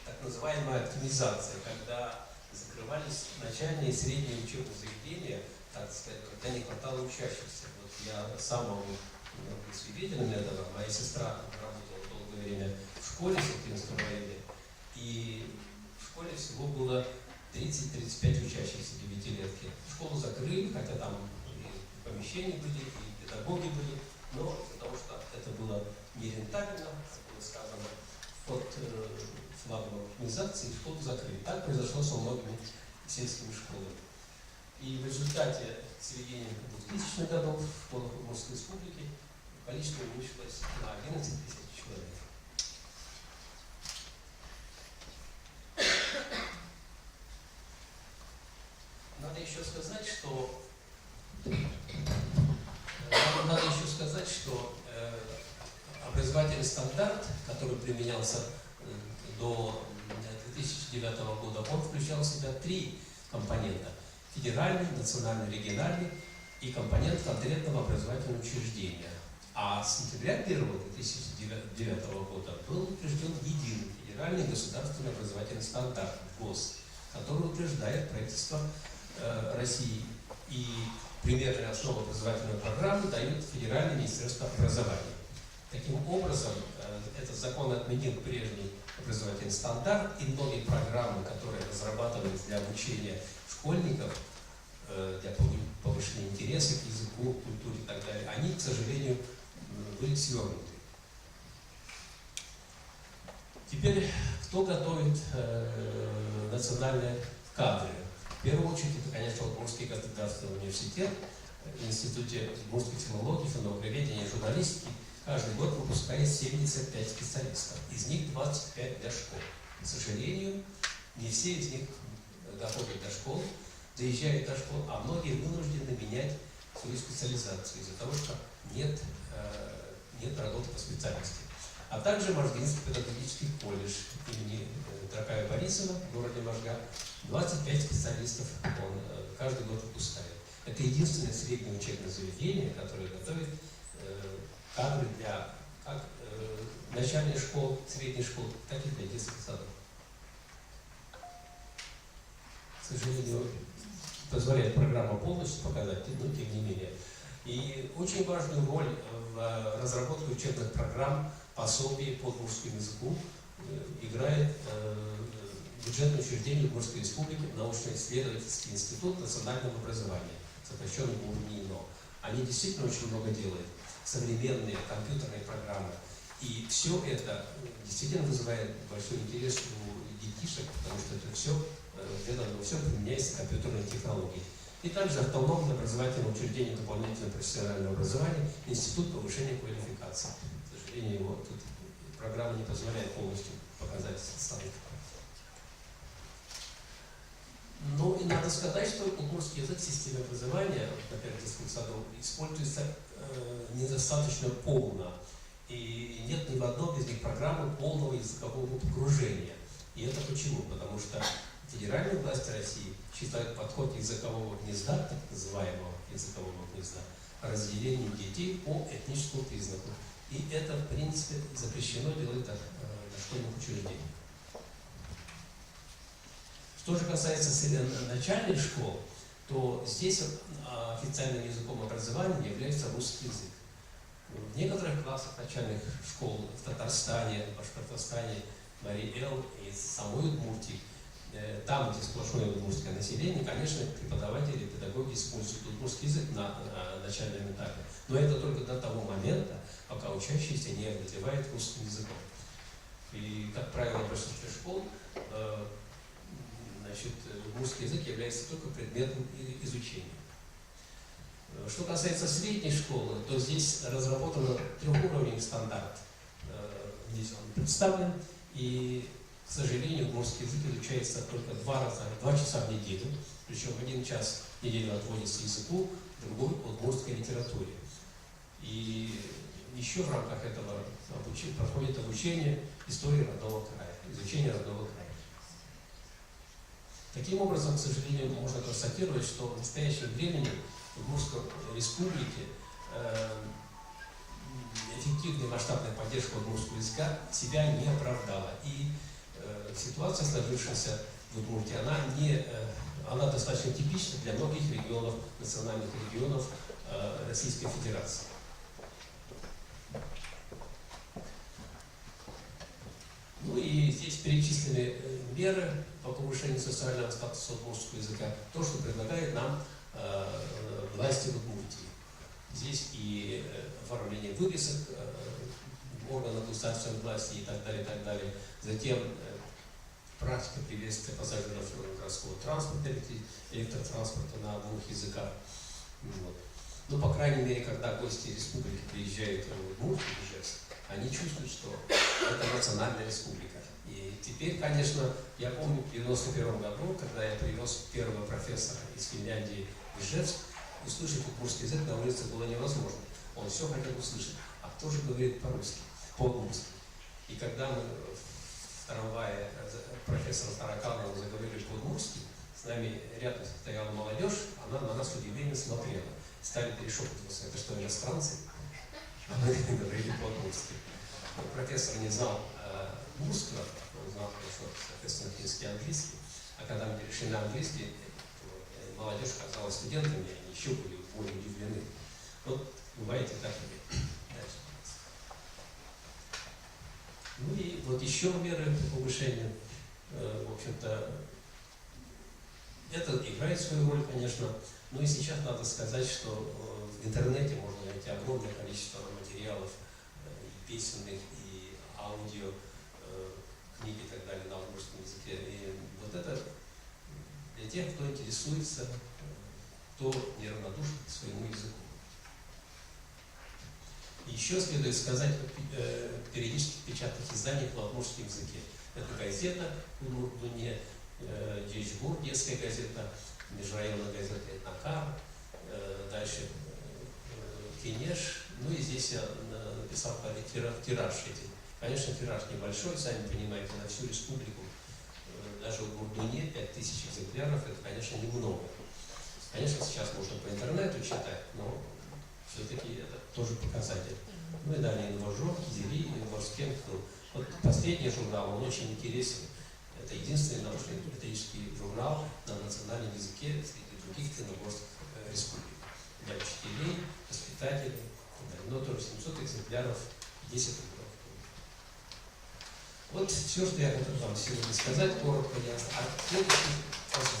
так называемая оптимизация, когда закрывались начальные и средние учебные заведения, так сказать, когда не хватало учащихся. Вот я сам могу быть свидетелем этого. Моя сестра работала долгое время в школе Септимского района, и в школе всего было 30-35 учащихся девятилетки. Школу закрыли, хотя там и помещения были, и педагоги были, но из-за того, что это было нерентабельно, как было сказано, под флагом организации школу закрыли. Так произошло со многими сельскими школами. И в результате в середине 2000-х годов в школах Удмуртской республики количество уменьшилось на 11 тысяч человек. Надо еще сказать, что образовательный стандарт, который применялся до 2009 года, он включал в себя 3 компонента: федеральный, национальный, региональный и компонент конкретного образовательного учреждения. А с сентября 2009 года был утвержден единый федеральный государственный образовательный стандарт ГОС, который утверждает правительство России, и примерные основы образовательной программы дает Федеральное министерство образования. Таким образом, этот закон отменил прежний образовательный стандарт, и многие программы, которые разрабатывались для обучения школьников, для повышения интереса к языку, культуре и так далее, они, к сожалению, были свернуты. Теперь, кто готовит национальные кадры? В первую очередь, это, конечно, Удмуртский государственный университет, в Институте удмуртской филологии, фонографоведения и журналистики каждый год выпускает 75 специалистов, из них 25 для школ. К сожалению, не все из них доходят до школ, доезжают до школ, а многие вынуждены менять свою специализацию из-за того, что нет работы по специальности. А также Можгинский педагогический колледж имени Дракая Борисова в городе Можга 25 специалистов он каждый год выпускает. Это единственное среднее учебное заведение, которое готовит кадры для как начальных школ, средних школ, так и для детских садов. К сожалению, позволяет программа полностью показать, но тем не менее. И очень важную роль в разработке учебных программ, пособий по удмуртскому языку играет бюджетное учреждение Удмуртской республики, научно-исследовательский институт национального образования, сокращенно УНИНО. Они действительно очень много делают. Современные компьютерные программы. И все это действительно вызывает большой интерес у детишек, потому что это все применяется компьютерные технологии. И также автономное образовательное учреждение дополнительного профессионального образования, Институт повышения квалификации. К сожалению, его тут программа не позволяет полностью показать стандарт. Ну и надо сказать, что удмуртский язык в системе образования, например, в детском саду, используется недостаточно полно. И нет ни в одной из них программы полного языкового погружения. И это почему? Потому что федеральные власти России считают подход языкового гнезда, так называемого языкового гнезда, разделением детей по этническому признаку. И это, в принципе, запрещено делать на школьных учреждениях. Что же касается начальных школ, то здесь официальным языком образования является русский язык. В некоторых классах начальных школ в Татарстане, в Башкортостане, Марий-Эл и самой Удмуртии, там, где сплошное удмуртское население, конечно, преподаватели, педагоги используют удмуртский язык на начальном этапе. Но это только до того момента, пока учащиеся не овладевают русским языком. И, как правило, в большинстве школ удмуртский язык является только предметом изучения. Что касается средней школы, то здесь разработан трехуровневый стандарт. Здесь он представлен, и, к сожалению, удмуртский язык изучается только 2 часа в неделю, причем 1 час в неделю отводится языку, другой — удмуртской литературе. И еще в рамках этого проходит обучение истории родного края, изучение родного края. Таким образом, к сожалению, можно констатировать, что в настоящем времени в Удмуртской республике эффективная масштабная поддержка удмуртского языка себя не оправдала. И ситуация, сложившаяся в Удмуртии, она достаточно типична для многих регионов, национальных регионов Российской Федерации. Ну и здесь перечислены меры по повышению социального статуса удмуртского языка, то, что предлагает нам власти в Удмуртии. Здесь и оформление вывесок органов государственной власти и так далее, и так далее. Затем практика приветствия пассажиров городского транспорта, электротранспорта на двух языках. Вот. Ну, по крайней мере, когда гости республики приезжают в Удмуртию, они чувствуют, что это национальная республика. И теперь, конечно, я помню в 1991 году, когда я привез первого профессора из Финляндии в Ижевск, услышать удмуртский язык на улице было невозможно. Он все хотел услышать. А кто же говорит по-русски, по-удмуртски? И когда мы в трамвае профессора Тараканова заговорили по-удмуртски, с нами рядом стояла молодежь, она на нас с удивлением смотрела. Стали перешептываться, это что, иностранцы? А мы говорили по-удмуртски. Профессор не знал русского, он знал хорошо, соответственно, финский и английский. А когда мы перешли на английский, молодежь оказалась студентами, они еще были более удивлены. Вот бывает и так. Дальше. Ну и вот еще меры по повышению, в общем-то, это играет свою роль, конечно. Ну и сейчас надо сказать, что в интернете можно найти огромное количество материалов и песенных, и аудио, книги и так далее на удмуртском языке. И вот это для тех, кто интересуется, кто неравнодушен к своему языку. Еще следует сказать о периодических печатных изданиях на удмуртском языке. Это газета «Удмурт-Дуне», «Дечбур», детская газета, межрайонная газета «Этнокар», дальше «Кенеш». Ну и здесь я написал тираж этих. Конечно, тираж небольшой, сами понимаете, на всю республику. Даже в Удмурт-Дуне 5000 экземпляров, это, конечно, немного. Конечно, сейчас можно по интернету читать, но все-таки это тоже показатель. Ну и далее Инвожор, Кизери, Инвожскент. Вот последний журнал, он очень интересен. Это единственный научно-методический журнал на национальном языке среди других черногорских республик. Для учителей, воспитателей, но тоже 700 экземпляров, 10 рублей. Вот все, что я хотел вам сегодня сказать, коротко, ясно. А следующий вопрос.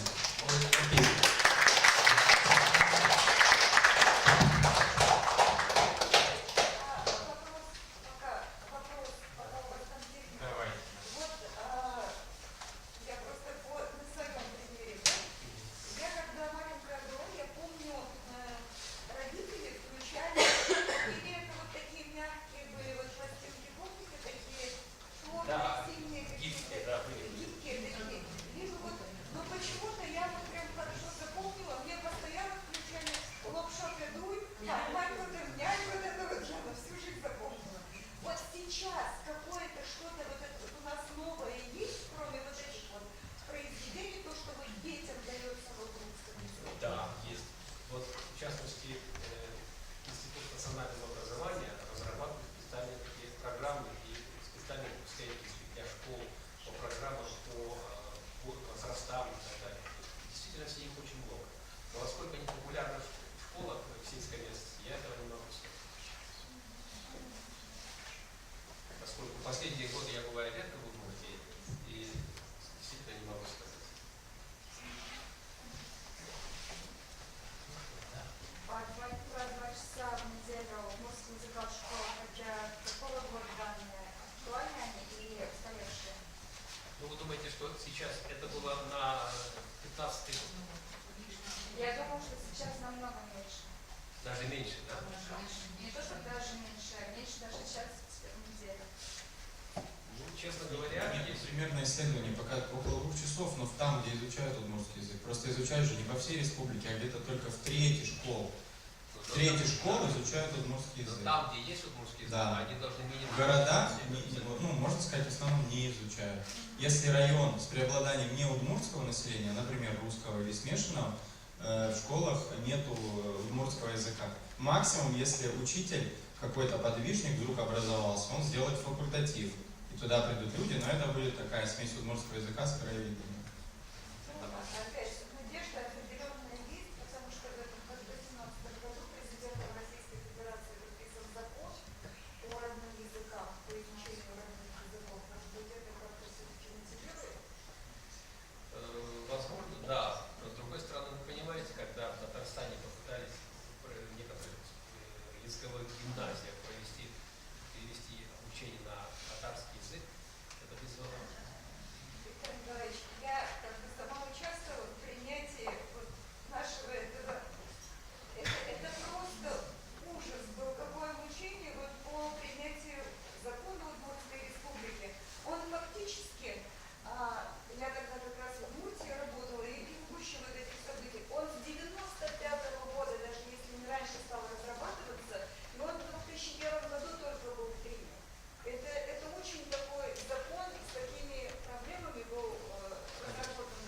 Последние годы я бываю редко в Удмуртии и действительно не могу сказать. Два часа в неделю удмуртского языка в школах, это какого года данные? Актуальны они или устаревшие? Ну вы думаете, что сейчас это было на 15-й год? Я думаю, что сейчас намного меньше. Даже меньше, да? Не то, что даже меньше, а меньше даже сейчас в неделю. Ну, честно говоря, есть примерное исследование, пока около 2 часов, но там, где изучают удмуртский язык. Просто изучают же не по всей республике, а где-то только в трети школ. В трети школ изучают удмуртский язык. Там, где есть удмуртский язык, да. Они должны минимум... Города, ну, можно сказать, в основном не изучают. Если район с преобладанием не удмуртского населения, например, русского или смешанного, в школах нету удмуртского языка. Максимум, если учитель, какой-то подвижник вдруг образовался, он сделает факультатив. И туда придут люди, но это будет такая смесь удмуртского языка с краеведением. Опять же, надежда определенная есть, потому что в 2018 году президент целых гимназиях перевести обучение на татарский язык, это безусловно. Виктор Николаевич, я как бы сама участвовала в принятии вот нашего этого. Это просто ужас был, какое мучение вот по принятию закона Удмуртской республики. Он фактически, я тогда как раз в Удмуртии работала и в гуще вот этих событий, он с 95-го года, даже если не раньше, стал разрабатываться, и он в 2001 году только был принят. Это очень такой закон с такими проблемами был разработан.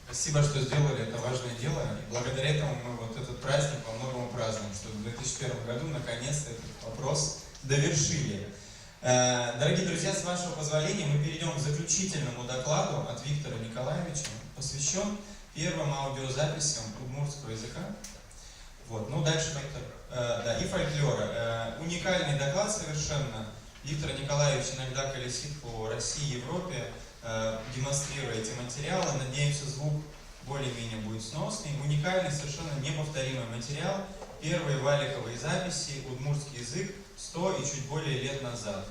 Спасибо, что сделали это важное дело. И благодаря этому мы вот этот праздник во многом празднуем, что в 2001 году наконец-то этот вопрос довершили. Дорогие друзья, с вашего позволения мы перейдем к заключительному докладу от Виктора Николаевича, посвящен первым аудиозаписям удмуртского языка. Вот. Ну, дальше и фольклора. Уникальный доклад совершенно. Виктор Николаевич иногда колесит по России и Европе, демонстрируя эти материалы. Надеемся, звук более-менее будет сносный. Уникальный, совершенно неповторимый материал. Первые валиковые записи, удмуртский язык 100 и чуть более лет назад.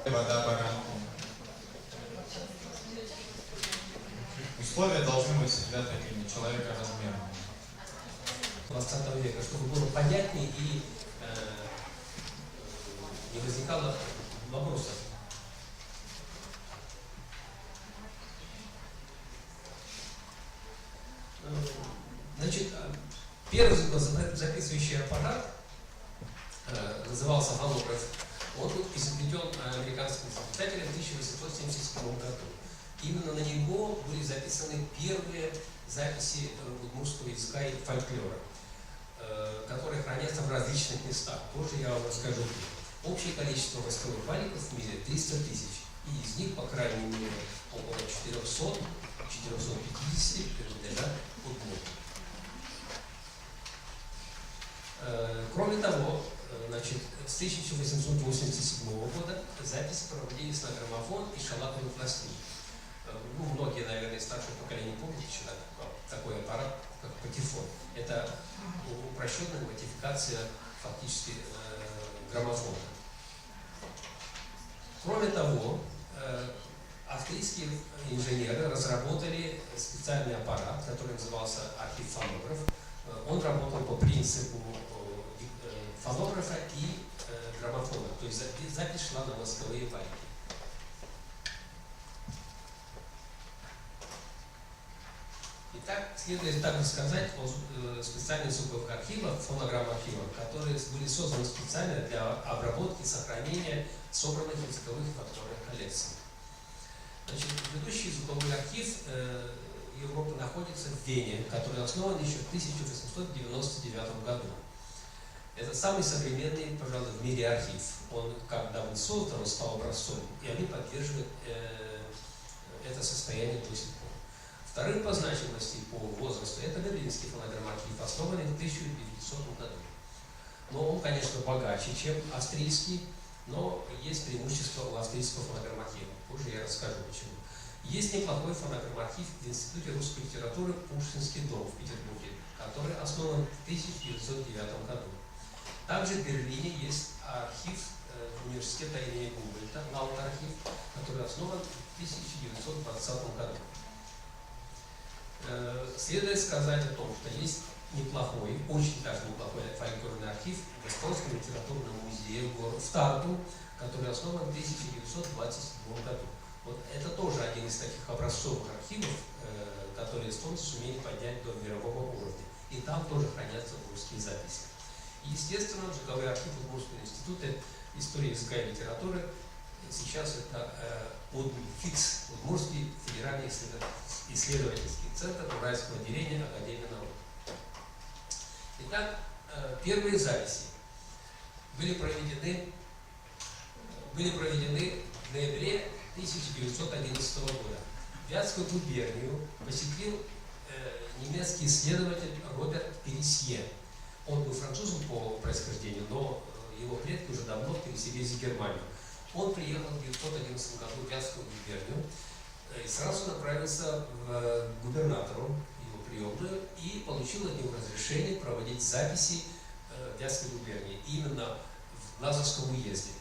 Вода баранку. Условия должны быть всегда такими, человекоразмерными. 20 века, чтобы было понятнее и не возникало вопросов. Значит, первый записывающий аппарат назывался фонограф. Он был изобретен американским изобретателем в 1877 году. Именно на него были записаны первые записи удмуртского языка и фольклора, которые хранятся в различных местах. Позже я вам расскажу. Общее количество восковых валиков в мире 300 тысяч. И из них, по крайней мере, около 400-450 принадлежат удмуртам. Кроме того, значит, с 1887 года записи проводились на граммофон и шалаковый пластин. Ну, многие, наверное, старшее поколение помнят еще такой аппарат, как патефон. Это упрощенная модификация фактически граммофона. Кроме того, австрийские инженеры разработали специальный аппарат, который назывался архив-фонограф. Он работал по принципу фонографа и граммофона, то есть запись шла на восковые валики. Итак, следует также сказать о специальных звуковых архивах, фонограмм-архивах, которые были созданы специально для обработки и сохранения собранных языковых и фольклорных коллекций. Значит, ведущий звуковой архив Европы находится в Вене, который основан еще в 1899 году. Это самый современный, пожалуй, в мире архив. Он, когда был создан, он стал образцом, и они поддерживают это состояние до сих пор. Вторым по значимости по возрасту это берлинский фонограмм-архив, основанный в 1900 году. Но он, конечно, богаче, чем австрийский, но есть преимущество у австрийского фонограмм-архива. Позже я расскажу почему. Есть неплохой фонограмм-архив в Институте русской литературы Пушкинский дом в Петербурге, который основан в 1909 году. Также в Берлине есть архив университета имени Гумбольдта, Лаут-архив, который основан в 1920 году. Следует сказать о том, что есть неплохой, очень даже неплохой фольклорный архив в Эстонском литературном музее в Тарту, который основан в 1927 году. Вот это тоже один из таких образцовых архивов, которые эстонцы сумели поднять до мирового уровня. И там тоже хранятся удмуртские записи. И, естественно, звуковой архив Удмуртского института истории языка и литературы сейчас это УДМФИЦ, Удмуртский федеральный исследовательский центр Уральского отделения Академии наук. Итак, первые записи были проведены в ноябре 1911 года. Вятскую губернию посетил немецкий исследователь Роберт Пересье. Он был французом по происхождению, но его предки уже давно переселились в Германию. Он приехал в 1911 году в Вятскую губернию и сразу направился в губернатору, его приемную, и получил от него разрешение проводить записи в Вятской губернии, именно в Лазовском уезде.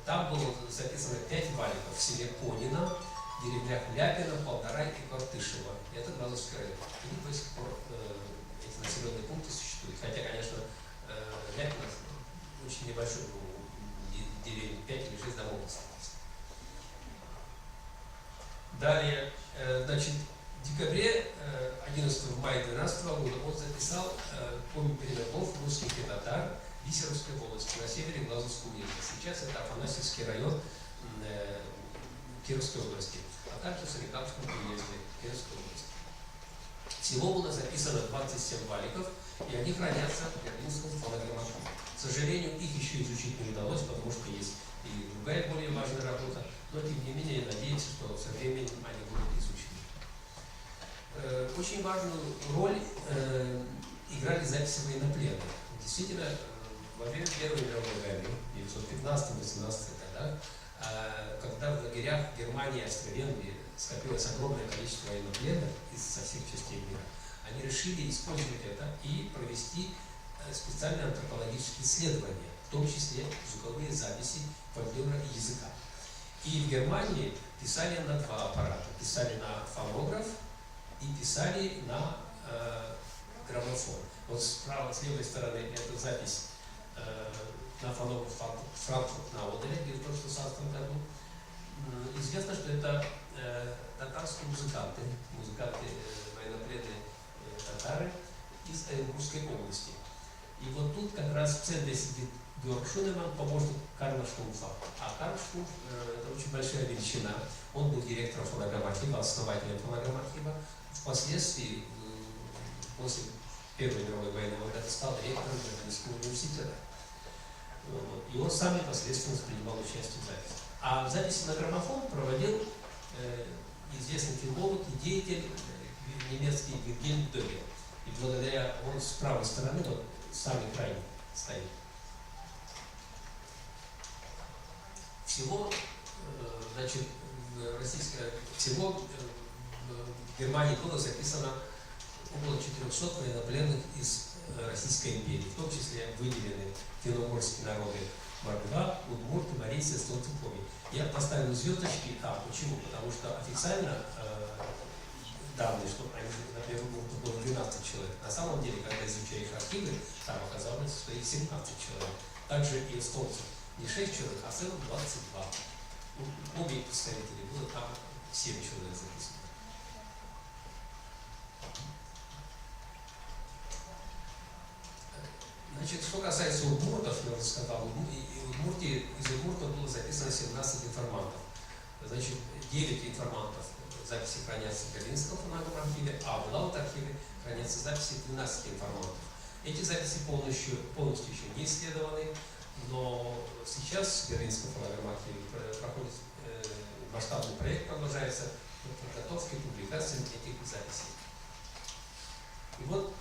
Там было записано 5 валиков в селе Конина, в деревнях Ляпина, Полторай и Квартышево. Это Лазовский район. И до сих пор эти населенные пункты существуют. Хотя, конечно, Ляпина очень небольшой был, деревень 5 или 6 домов осталось. Далее, значит, в декабре, 11 мая 12 года он записал помню передовов русских и татар Висеровской области на севере Глазовского уезда. Сейчас это Афанасьевский район Кировской области, а также в Соликамском уезде Кировской области. Всего было записано 27 валиков, и они хранятся в Берлинском фонограмматофоне. К сожалению, их еще изучить не удалось, потому что есть и другая более важная работа, но тем не менее надеемся, что со временем они будут изучены. Очень важную роль играли записи военнопленных. Действительно, во время Первой мировой войны, в 1915-18 годах, когда в лагерях Германии и Австро-Венгрии скопилось огромное количество военнопленных со всех частей мира, они решили использовать это и провести специальные антропологические исследования, в том числе звуковые записи фольклора и языка. И в Германии писали на 2 аппарата. Писали на фонограф и писали на граммофон. Вот справа, с левой стороны, это запись на фонограф Франкфурт на Оделе в 1916 году. Известно, что это татарские музыканты, военнопленные татары из Оренбургской области. И вот тут как раз в центре сидит Георг Шунеман, помощник Карла Штумфа. А Карл Штумф это очень большая величина. Он был директором фонограммархива, основателем фонограммархива. Впоследствии, после Первой мировой войны, он стал ректором Берлинского университета. И он сам непосредственно принимал участие в записи. А записи на граммофон проводил известный филолог и деятель немецкий Вильгельм Дёгер. И благодаря, он с правой стороны, вот самый крайний стоит. Всего, значит, всего в Германии было записано около 400 военнопленных из Российской империи, в том числе выделены финно-угорские народы Мордва, Удмурты, Марийцы, Эстонцы-Коми. Я поставил звездочки там. Почему? Потому что официально данные, что они, например, было 12 человек. На самом деле, когда изучаешь архивы, там оказалось, что их 17 человек. Также и эстонцев не 6 человек, а целых 22. Обе представители было там 7 человек записано. Значит, что касается удмуртов, я уже сказал, из удмуртов было записано 17 информантов. Значит, 9 информантов записи хранятся в Берлинском фонограммархиве, а в Лаут-архиве хранятся записи 12 информантов. Эти записи полностью еще не исследованы, но сейчас в Берлинском фонограммархиве проходит масштабный проект, продолжается по подготовке и публикации этих записей. И вот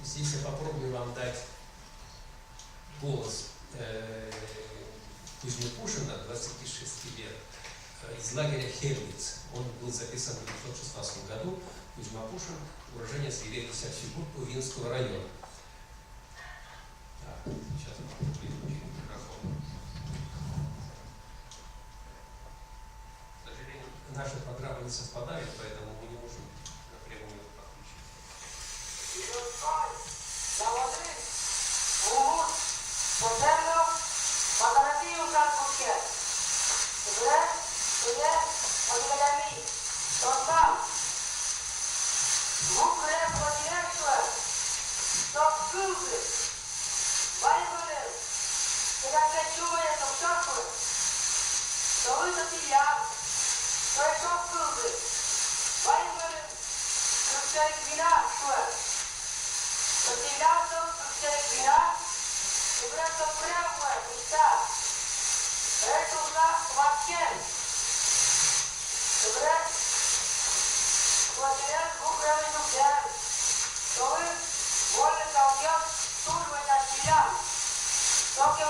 здесь я попробую вам дать голос Кузьмипушина, 26 лет, из лагеря Хельниц. Он был записан в 1916 году. Кузьма Пушин, уроженец Елена-60 по Винского района. Так, сейчас переключим микрофон. К сожалению, наши программы не совпадают, поэтому мы не можем напрямую подключить. Toque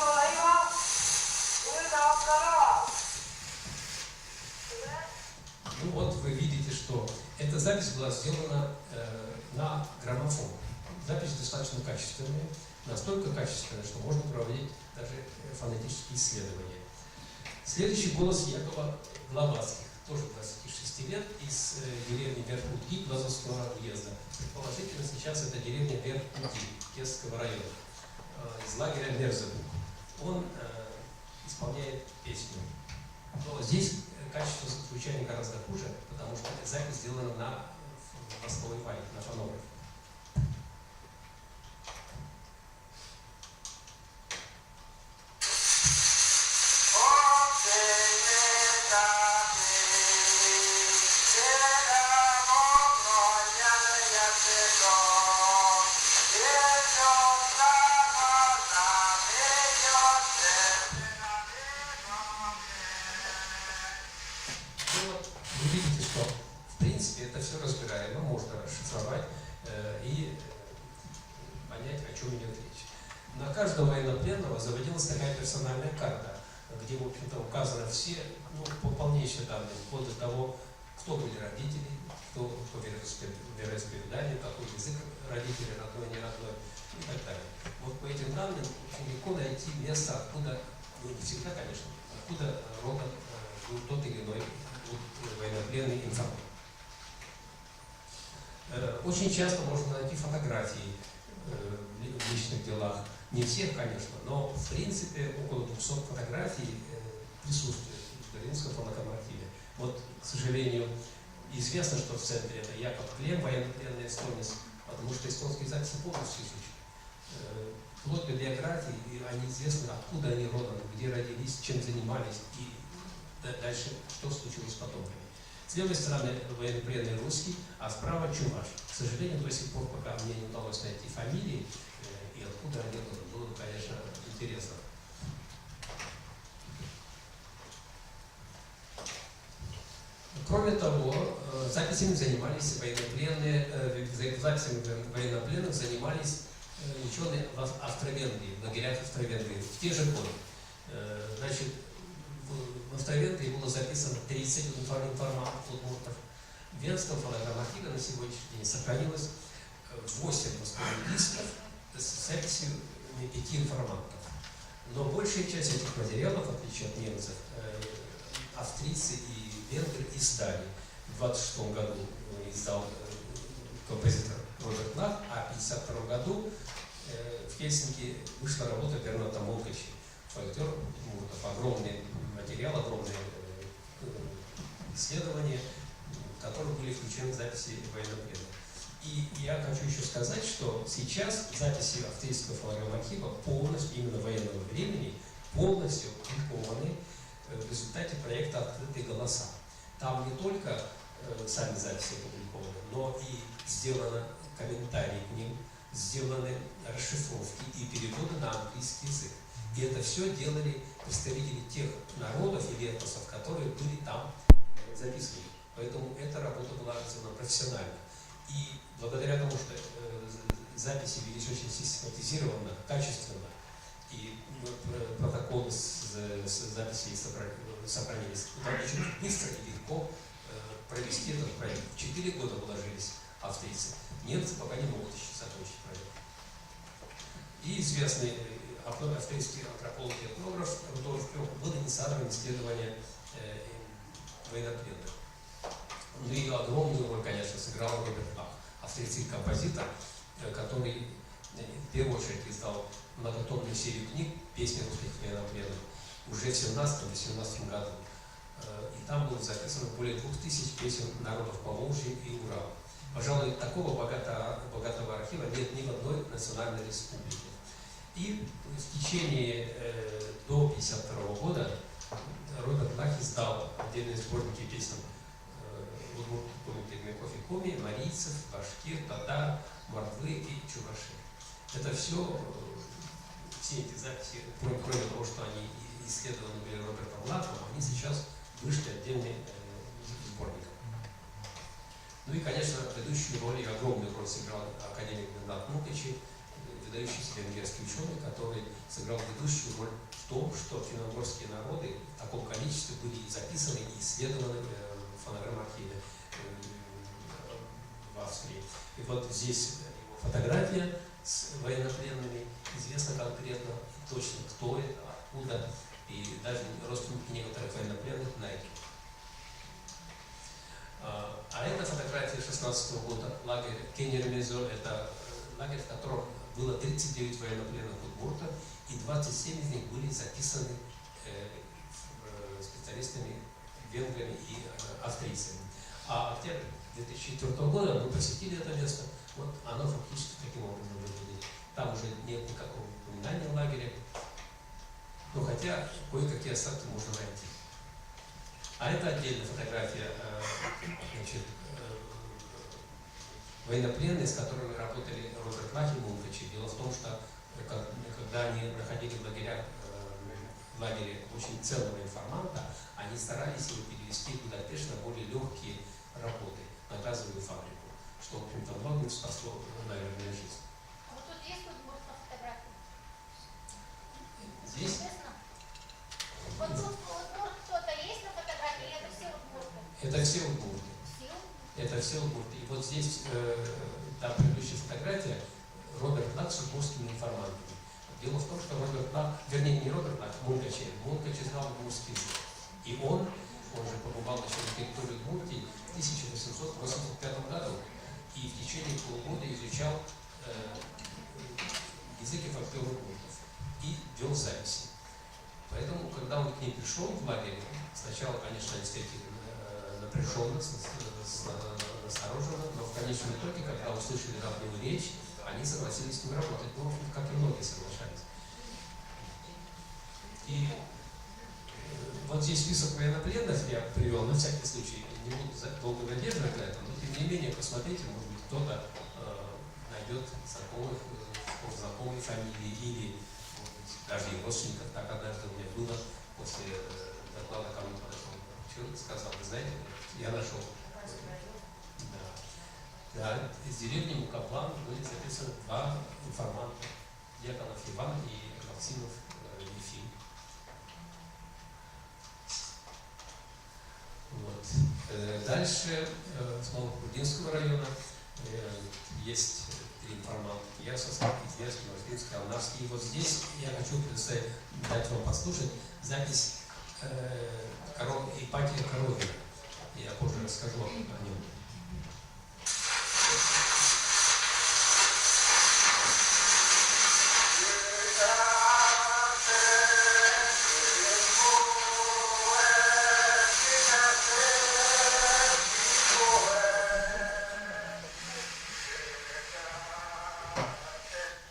Ну вот вы видите, что эта запись была сделана на граммофон. Запись достаточно качественная, настолько качественная, что можно проводить даже фонетические исследования. Следующий голос Якова Гловацких, тоже 26 лет, из деревни Верхутки Глазовского уезда. Предположительно, сейчас это деревня Верхутки Кесского района, из лагеря Мерзебук. Он исполняет песню. Но здесь качество звучания гораздо хуже, потому что запись сделана на восковой вале, на фонограф. Вы видите, что в принципе это все разбираемо, можно расшифровать и понять, о чем идет речь. На каждого военнопленного заводилась такая персональная карта, где, в общем-то, указаны все, полнейшие данные, вплоть до того, кто были родители, кто по вероисповеданию, какой язык родители, родной, не родной и так далее. Вот по этим данным очень легко найти место, откуда, не всегда, конечно, откуда родом был тот или иной военнопленный информатор. Очень часто можно найти фотографии в личных делах. Не всех, конечно, но в принципе около 200 фотографий присутствует в Берлинском фотокоммартиве. Вот, к сожалению, известно, что в центре это Яков Клем, военнопленный эстонец, потому что эстонские записи полностью изучены. Вплоть до биографии, и они известны, откуда они родом, где родились, чем занимались и дальше, что случилось с потомками. С левой стороны военнопленный русский, а справа чуваш. К сожалению, до сих пор, пока мне не удалось найти фамилии и откуда они родом, было бы, конечно, интересно. Кроме того, записями занимались военнопленных занимались ученые в Австро-Венгрии, в лагерях Австро-Венгрии в те же годы. Значит, в Австро-Венгрии было записано 30 информантов удмуртов. В Венском фотографархиве на сегодняшний день сохранилось 8 восковых дисков с записью 5 информантов. Но большая часть этих материалов, в отличие от немцев, австрийцы и венгры издали. В 1926 году издал композитор Роберт Нах, а в 1952 году в Хельсинки вышла работа Берната Молкачи, фольклор удмуртов. Огромный материал, огромные исследования, в которые были включены записи военнопленных. И я хочу еще сказать, что сейчас записи австрийского фотографархива полностью, именно военного времени, полностью опубликованы в результате проекта «Открытые голоса». Там не только сами записи опубликованы, но и сделаны комментарии к ним, сделаны расшифровки и переводы на английский язык. И это все делали представители тех народов или этносов, которые были там записаны. Поэтому эта работа была сделана профессионально. И благодаря тому, что записи велись очень систематизированно, качественно, и протоколы с записей сохранились, очень быстро и легко провести этот проект. 4 года вложились австрийцы. Немцы пока не могут еще закончить проект. И известный австрийский антрополог и этнограф Рудольф Крёх был инициатором исследования военнопленных. Ну и огромную роль, конечно, сыграл Роберт Нах, австрийский композитор, который в первую очередь издал многотомную серию книг «Песни русских военнопленных» уже в 17-18 году. И там было записано более 2000 песен народов Поволжья и Урала. Пожалуй, такого богатого архива нет ни в одной национальной республике. И в течение до 1952 года Роберт Нах издал отдельные сборники песен удмуртов, Пермяков и Коми, марийцев, башкир, татар, мордвы и чуваши. Это все эти записи, кроме того, что они исследованы были Робертом Нахом, они сейчас вышли отдельным сборником. Ну и, конечно, ведущую роль и огромную роль сыграл академик Бернат Молкачи, выдающийся венгерский ученый, который сыграл ведущую роль в том, что финно-угорские народы в таком количестве были записаны и исследованы в фонограмм-архиве в Австрии. И вот здесь его фотография с военнопленными, известно конкретно точно, кто это, откуда, и даже родственники некоторых военнопленных найдены. А это фотография 16 года, лагерь Кенермезо, это лагерь, в котором было 39 военнопленных удмуртов, и 27 из них были записаны специалистами, венграми и австрийцами. А октябрь 2004 года мы посетили это место, вот оно фактически таким образом выглядит. Там уже нет никакого упоминания о лагере, но хотя кое-какие остатки можно найти. А это отдельная фотография, значит, военнопленные, с которыми работали Роберт Лах и Мункачи. Дело в том, что когда они находили в лагере очень ценного информанта, они старались его перевести в Будапешт на более легкие работы, на газовую фабрику, что, в общем-то, многим спасло, наверное, жизнь. А вот тут есть удмуртская фотография? Здесь? Честно? Вот тут удмурт кто-то есть на фотографии, или это все удмурты? Это все удмурты. Все? Это все удмурты. И вот здесь, там предыдущая фотография, Роберт Лах с удмуртскими информантами. Дело в том, что Роберт Лах, вернее, не Роберт Лах, Мункачи знал удмуртский язык. И он же побывал еще на территории Удмуртии в 1885 году и в течение полугода изучал язык и фольклор удмуртов и вел записи. Поэтому, когда он к ней пришел в лагерь, сначала, конечно, они встретили напряженно, настороженно, но в конечном итоге, когда услышали родную речь, они согласились с ним работать, ну, как и многие соглашались. И вот здесь список военнопленных я привел, на всякий случай, не буду долго задерживать на этом, но тем не менее, посмотрите, может быть, кто-то найдет знакомые фамилии или, может быть, даже и родственников. Так однажды у меня было, после доклада ко мне подошел человек, сказал: вы знаете, я нашел. Да, из деревни Мукаплан были записаны два информанта, Дьяконов Иван и Максимов Ефим. Вот. Дальше с Новокурдинского района есть три информанта: Ясовский, Киевский, Мартинский, Алнавский. И вот здесь я хочу дать вам послушать запись Ипатия Коровина. Я позже расскажу о нем.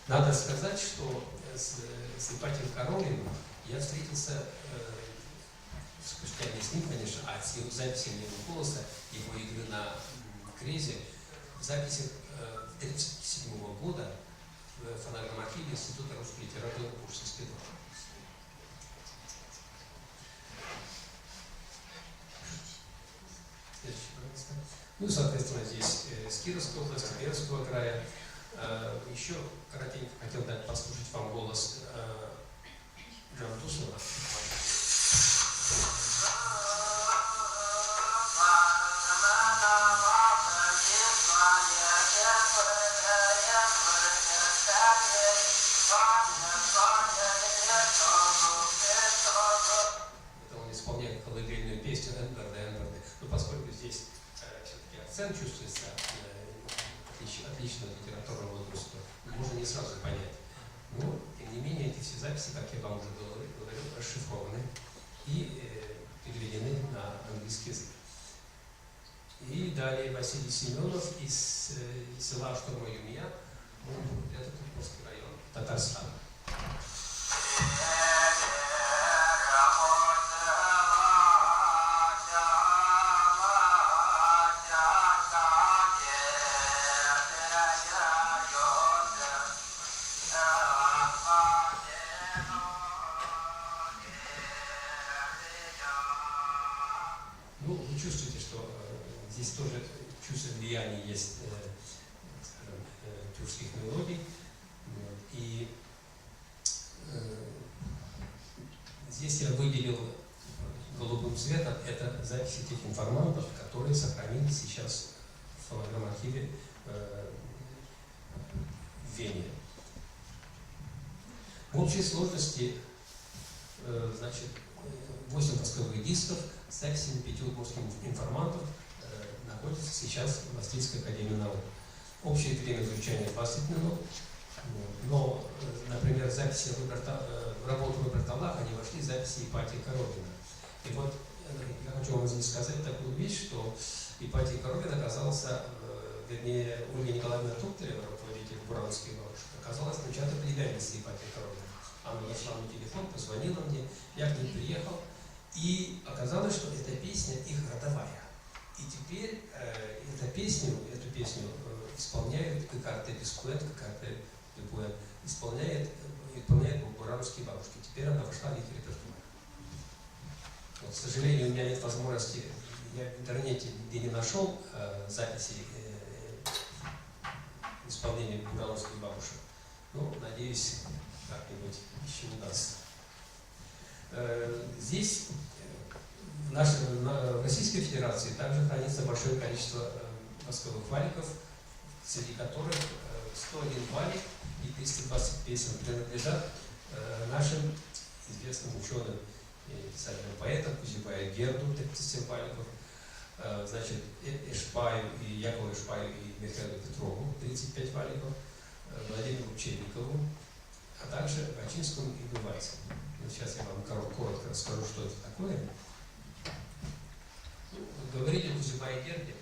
Надо сказать, что с Ипатием Коровиным я встретился спустя не с ним, конечно, а с его записями его голоса, его игры на крезе, в записях 1937 года в фонограмм-архиве Института русской литературы Пушкинской дома. Следующий, пожалуйста. Ну, соответственно, здесь с Кировской области, Пермского края. Еще коротенько хотел дать послушать вам голос Жантусова. Это он исполняет колыбельную песню Энберда, Энберда. Но поскольку здесь все-таки акцент чувствуется отлично от литературного возраста, можно не сразу понять. Но, тем не менее, эти все записи, как я вам уже говорил, расшифрованы и переведены на английский язык. И далее Василий Семенов из села Штурма-Юмия, это Турковский район, Татарстан. Ну, вы чувствуете, что здесь тоже чувство влияния есть, скажем, тюркских мелодий. Вот. И здесь я выделил голубым цветом это записи тех информантов, которые сохранились сейчас в фонограмм-архиве в Вене. В общей сложности, значит, 8 восковых дисков с записями 5 удмуртских информантов находится сейчас в Австрийской академии наук. Общее время изучения 20 минут, но, например, записи работы в Бертолах, они вошли в записи Ипатии Коровина. И вот я хочу вам здесь сказать такую вещь, что Ипатий Коровин оказался, вернее, Ольга Николаевна Туктарева, руководитель Буранских бабушек, оказалась внучатой племянницей Ипатия Коровина. Она нашла мой телефон, позвонила мне, я к ней приехал, и оказалось, что эта песня их родовая. И теперь эту песню исполняет Кыкарте Пискуэт, Кыкарте Пикуэт, исполняет буранские бабушки. Теперь она вошла в их репертуар. Вот, к сожалению, у меня нет возможности, я в интернете нигде не нашел записи исполнения буранских бабушек. Ну, надеюсь, как-нибудь еще удастся. Здесь в Российской Федерации также хранится большое количество восковых валиков, среди которых 101 валик и 320 песен принадлежат нашим известным ученым и писателям, поэтам Кузибаю Герду, 37 валиков, значит, Эшпаю и Якову Эшпаю и Михаилу Петрову, 35 валиков, Владимиру Черникову, а также Вачинскому и Дувайцу. Вот сейчас я вам коротко расскажу, что это такое. Говорить о Кузибае Герде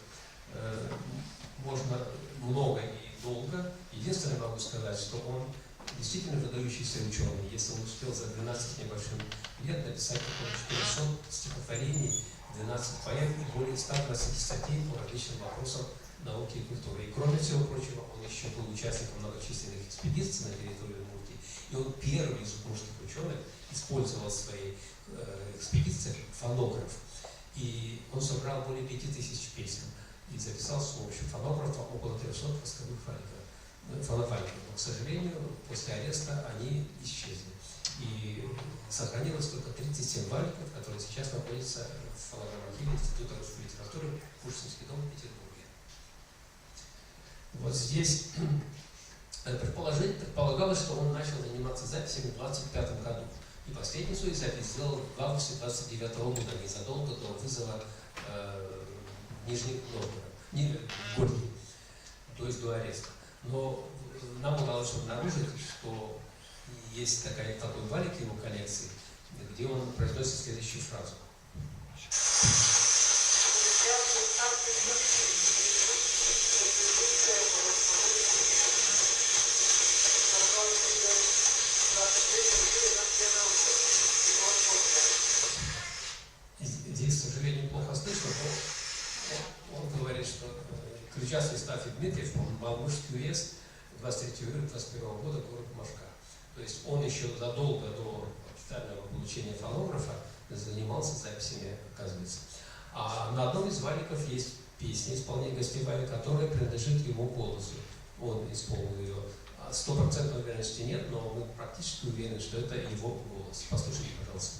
можно много и долго. Единственное, могу сказать, что он действительно выдающийся ученый. Если он успел за 12 небольшим лет написать около 400 стихотворений, 12 поэм и более 120 статей по различным вопросам науки и культуры. И кроме всего прочего, он еще был участником многочисленных экспедиций на территорию Удмуртии. И он первый из удмуртских ученых использовал в своей экспедиции фонограф. И он собрал более 5000 песен и записал с помощью фонографа около 300 восковых фонофаликов. Но, к сожалению, после ареста они исчезли. И сохранилось только 37 валиков, которые сейчас находятся в фонограмм-архиве Института русской литературы Пушкинский дом в Петербурге. Вот здесь предполагалось, что он начал заниматься записями в 1925 году. И последнюю свою запись сделал в августе 1929 года, незадолго до вызова Нижних Новгород, Горький, то есть до ареста. Но нам удалось обнаружить, что есть такой валик его коллекции, где он произносит следующую фразу. Здесь, к сожалению, плохо слышно, но он говорит, что Ключастый Стафий Дмитриев, он Малмышский уезд, 23 июля 21 года, город Машка. То есть он еще задолго до официального получения фонографа занимался записями, оказывается. А на одном из валиков есть песня исполнения Гостевая, которая принадлежит его голосу. Он исполнил ее. 100% уверенности нет, но мы практически уверены, что это его голос. Послушайте, пожалуйста.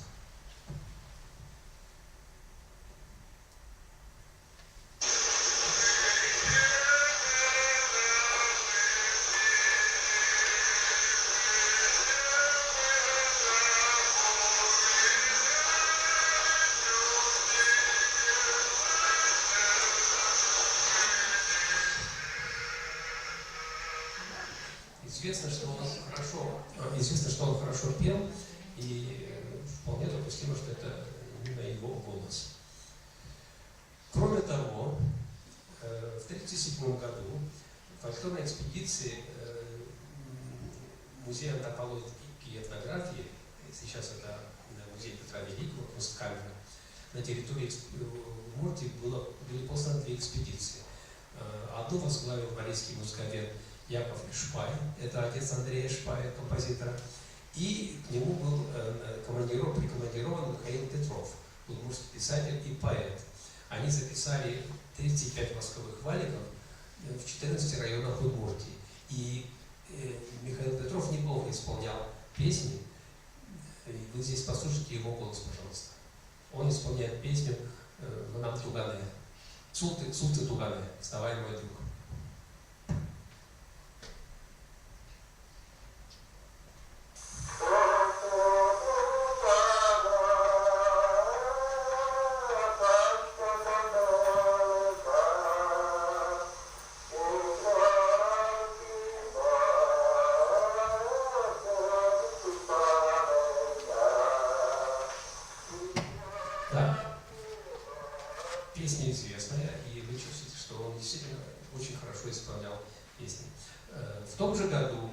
Известно, что он хорошо пел, и вполне допустимо, что это именно его голос. Кроме того, в 1937 году в фольклорной экспедиции Музея антропологии и этнографии, сейчас это музей Петра Великого, Кунсткамера, на территории Удмуртии были посланы 2 экспедиции. Одну возглавил борисский музыковед Яков Эшпай, это отец Андрея Эшпая, композитора, и к нему был прикомандирован Михаил Петров, удмуртский писатель и поэт. Они записали 35 восковых валиков в 14 районах Удмуртии. И Михаил Петров неплохо исполнял песни. И вы здесь послушайте его голос, пожалуйста. Он исполняет песню «Нам Тугане». «Цулты Тугане», «Вставай, мой друг». Да, песня известная, и вы чувствуете, что он действительно очень хорошо исполнял песни. В том же году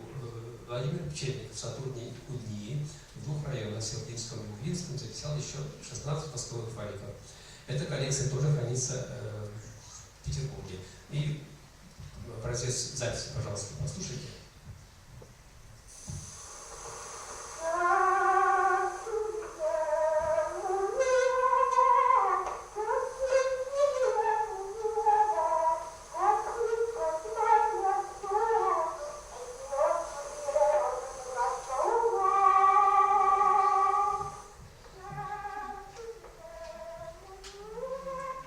Владимир Пчельников, сотрудник УДНИ в 2 районах, Сергеевском и Углинском, записал еще 16 постовых валиков. Эта коллекция тоже хранится в Петербурге. И образец записи, пожалуйста, послушайте.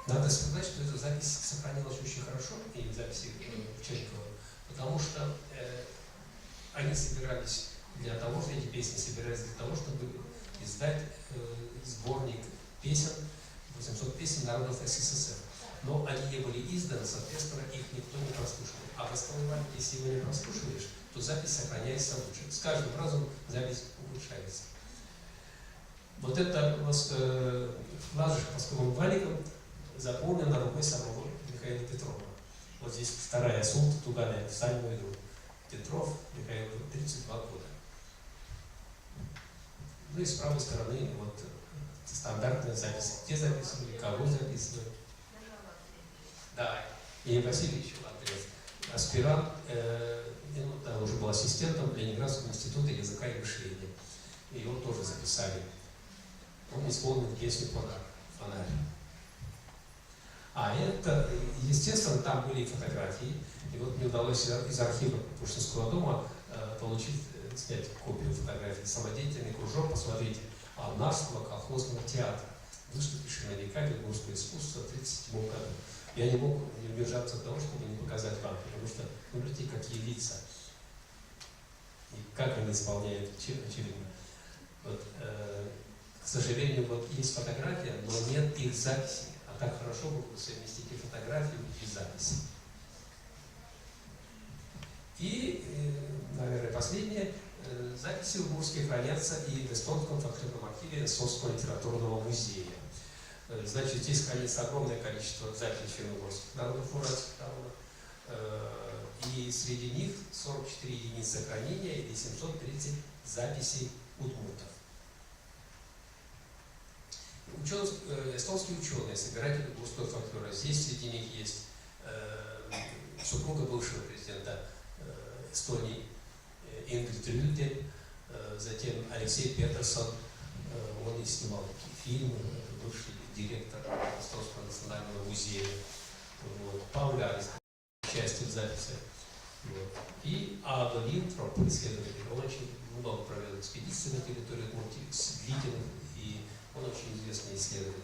Надо сказать, что эта запись сохранилась очень хорошо, и записи Пчельникова, потому что они собирались для того, что эти песни собирались для того, чтобы издать сборник песен, 800 песен народов СССР. Но они не были изданы, соответственно, их никто не прослушивал. А восстановление, если его не прослушиваешь, то запись сохраняется лучше. С каждым разом запись улучшается. Вот это лазышка по сковым валикам заполнена рукой самого Михаила Петрова. Вот здесь 2-я «Цулты Тугане», «Встань, мой друг». Петров, Михаил, 32 года. Ну и с правой стороны вот стандартная запись. Где записывали, кого записывали. Да, и Васильевич Латвец, аспирант, он уже был ассистентом Ленинградского института языка и мышления. И его тоже записали. Он исполнил песню «Фонарь». А это, естественно, там были фотографии. И вот мне удалось из архива Пушкинского дома снять копию фотографий. Самодеятельный кружок, посмотрите, Алнарского колхозного театра, выступивший на декабре «Удмуртского искусства» в 1937 году. Я не мог не удержаться от того, чтобы не показать вам, потому что, смотрите, какие лица. И как они исполняют, очевидно. Вот, к сожалению, вот есть фотография, но нет их записи. А так хорошо было бы совместить и фотографию, и записи. И, наверное, последнее. Записи удмуртские хранятся и в Эстонском фольклорном архиве Эстонского литературного музея. Значит, здесь хранится огромное количество записей финно-угорских народов уральских народов. И среди них 44 единицы хранения и 730 записей удмуртов. Эстонские ученые, собиратели удмуртского фольклора. Здесь среди них есть супруга бывшего президента Эстонии Ингрид Рюльдель, затем Алексей Петерсон, он и снимал такие фильмы, бывший директор Эстонского национального музея. Вот. Пауль Арис, частью записи. Вот. И Ада Линтроп, исследователь, он очень много провел экспедиций на территории Удмуртии, длительных, и он очень известный исследователь.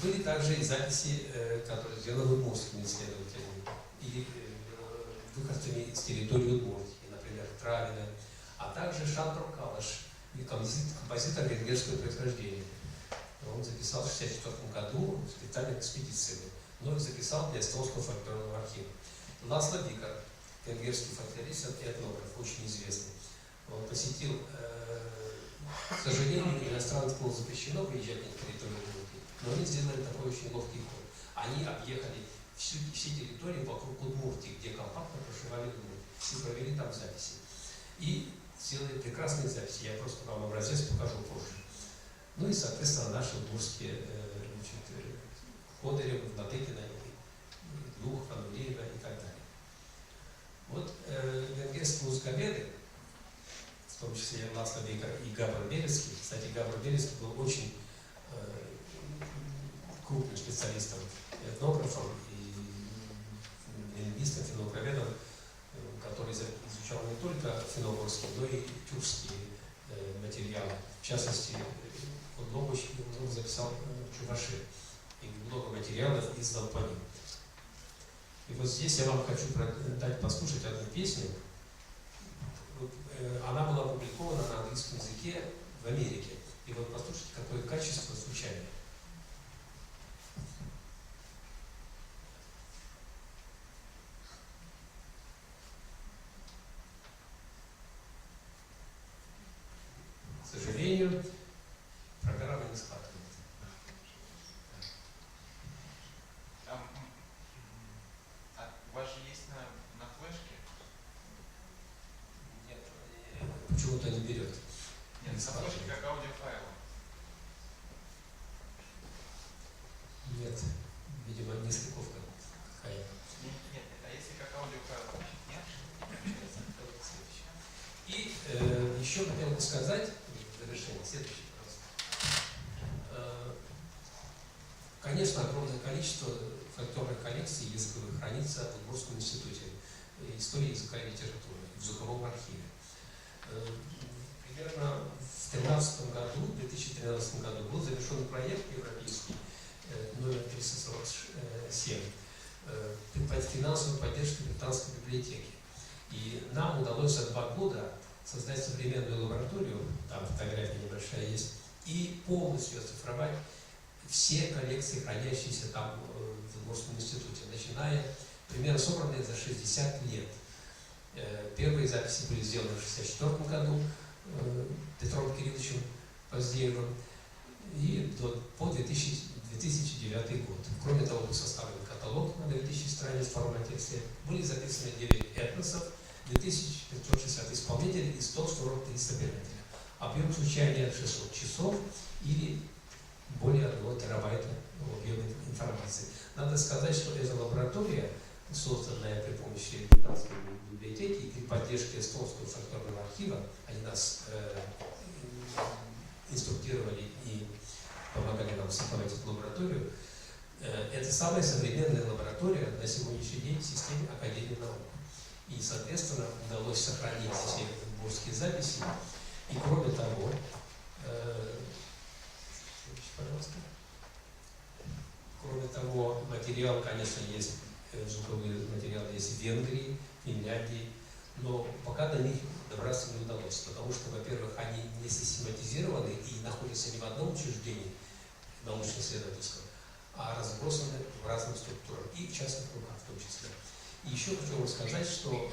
Были также и записи, которые сделаны удмуртскими исследователями, или выходцами из территории Удмуртии, например, Травина, а также Шандор Калаш, композитор венгерского происхождения. Он записал в 1964 году специальной экспедиции, но их записал для Эстонского фольклорного архива. Ласло Викар, венгерский фольклорист и этнограф, очень известный. Он посетил, к сожалению, иностранцам было запрещено приезжать на территорию Удмуртии, но они сделали такой очень ловкий ход. Они объехали все территории вокруг Удмуртии, где компактно проживали удмурты, и провели там записи. И сделали прекрасные записи. Я просто вам образец покажу позже. Ну и, соответственно, наши удмуртские Ходыревы, Владыкина, Дух, Фанулеева и так далее. Вот венгерские музыковеды, в том числе Ласло Викар и Габр Белецкий. Кстати, Габр Белецкий был очень крупным специалистом, этнографом и лингвистом. специалистом, финно-угроведом, который изучал не только финно-угорские, но и тюркские материалы. В частности, он много записал чуваши, и много материалов издал по ним. И вот здесь я вам хочу дать послушать одну песню. Она была опубликована на английском языке в Америке. И вот послушайте, какое качество звучания. К сожалению, программа не схватывает. У вас же есть на флешке? Нет, почему-то не берет. Нет, на флешке как аудиофайл. Нет, видимо, нестыковка какая. Нет, а если как аудиофайл, значит нет? И еще хотел бы сказать, в завершение, следующее, пожалуйста. Конечно, огромное количество фольклорных коллекций языковых хранится в Удмуртском институте истории языка и литературы, в звуковом архиве. Примерно в 2013 году был завершен проект европейский номер 347 под финансовой поддержкой британской библиотеки. И нам удалось за 2 года создать современную лабораторию, там фотография небольшая есть, и полностью оцифровать все коллекции, хранящиеся там в Удмуртском институте, начиная, примерно собранные за 60 лет. Первые записи были сделаны в 1964 году Петром Кирилловичем Поздеевым и по 2009 год. Кроме того, был составлен каталог на 2000 страниц в формате Excel. Были записаны 9 этносов, 2560 исполнителей и 143 собирателя. Объем звучания 600 часов или более 1 терабайта объема информации. Надо сказать, что эта лаборатория, созданная при помощи британской библиотеки и при поддержке Эстонского фольклорного архива, они нас инструктировали и помогали нам создавать эту лабораторию. Это самая современная лаборатория на сегодняшний день в системе Академии наук. И, соответственно, удалось сохранить все удмуртские записи. И кроме того, материал, конечно, есть, звуковые материалы есть в Венгрии, Финляндии, но пока до них добраться не удалось, потому что, во-первых, они не систематизированы и находятся не в одном учреждении научно-исследовательском, а разбросаны в разных структурах и в частных руках в том числе. И еще хочу вам сказать, что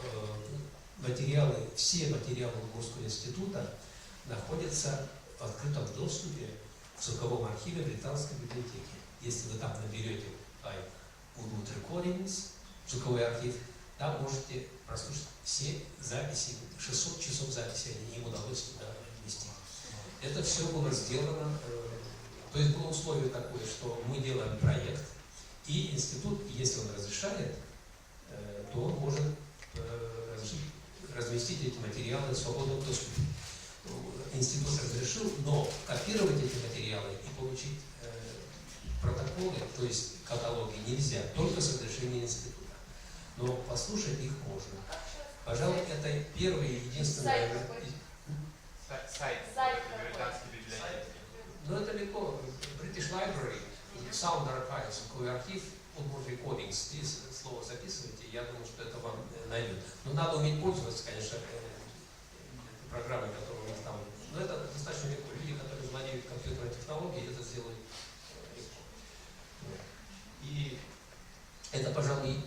все материалы Удмуртского института находятся в открытом доступе в звуковом архиве Британской библиотеки. Если вы там наберете Udmurt Recordings, звуковой архив, там можете прослушать все записи, 600 часов записи им удалось туда ввести. Это все было сделано, то есть было условие такое, что мы делаем проект, и институт, если он разрешает, то он может разместить эти материалы в свободном доступе. Институт разрешил, но копировать эти материалы и получить протоколы, то есть каталоги, нельзя, только с разрешения института. Но послушать их можно. Пожалуй, это первый и единственный... Сайт британской библиотеки. Но это легко. British Library, Sound Archive, звуковой архив, Udmurt Recordings. Здесь слово записывайте, я думаю, что это вам найдет. Но надо уметь пользоваться, конечно, программой, которую у нас там. Но это достаточно легко. Люди, которые владеют компьютерной технологией, это сделают легко. И это, пожалуй,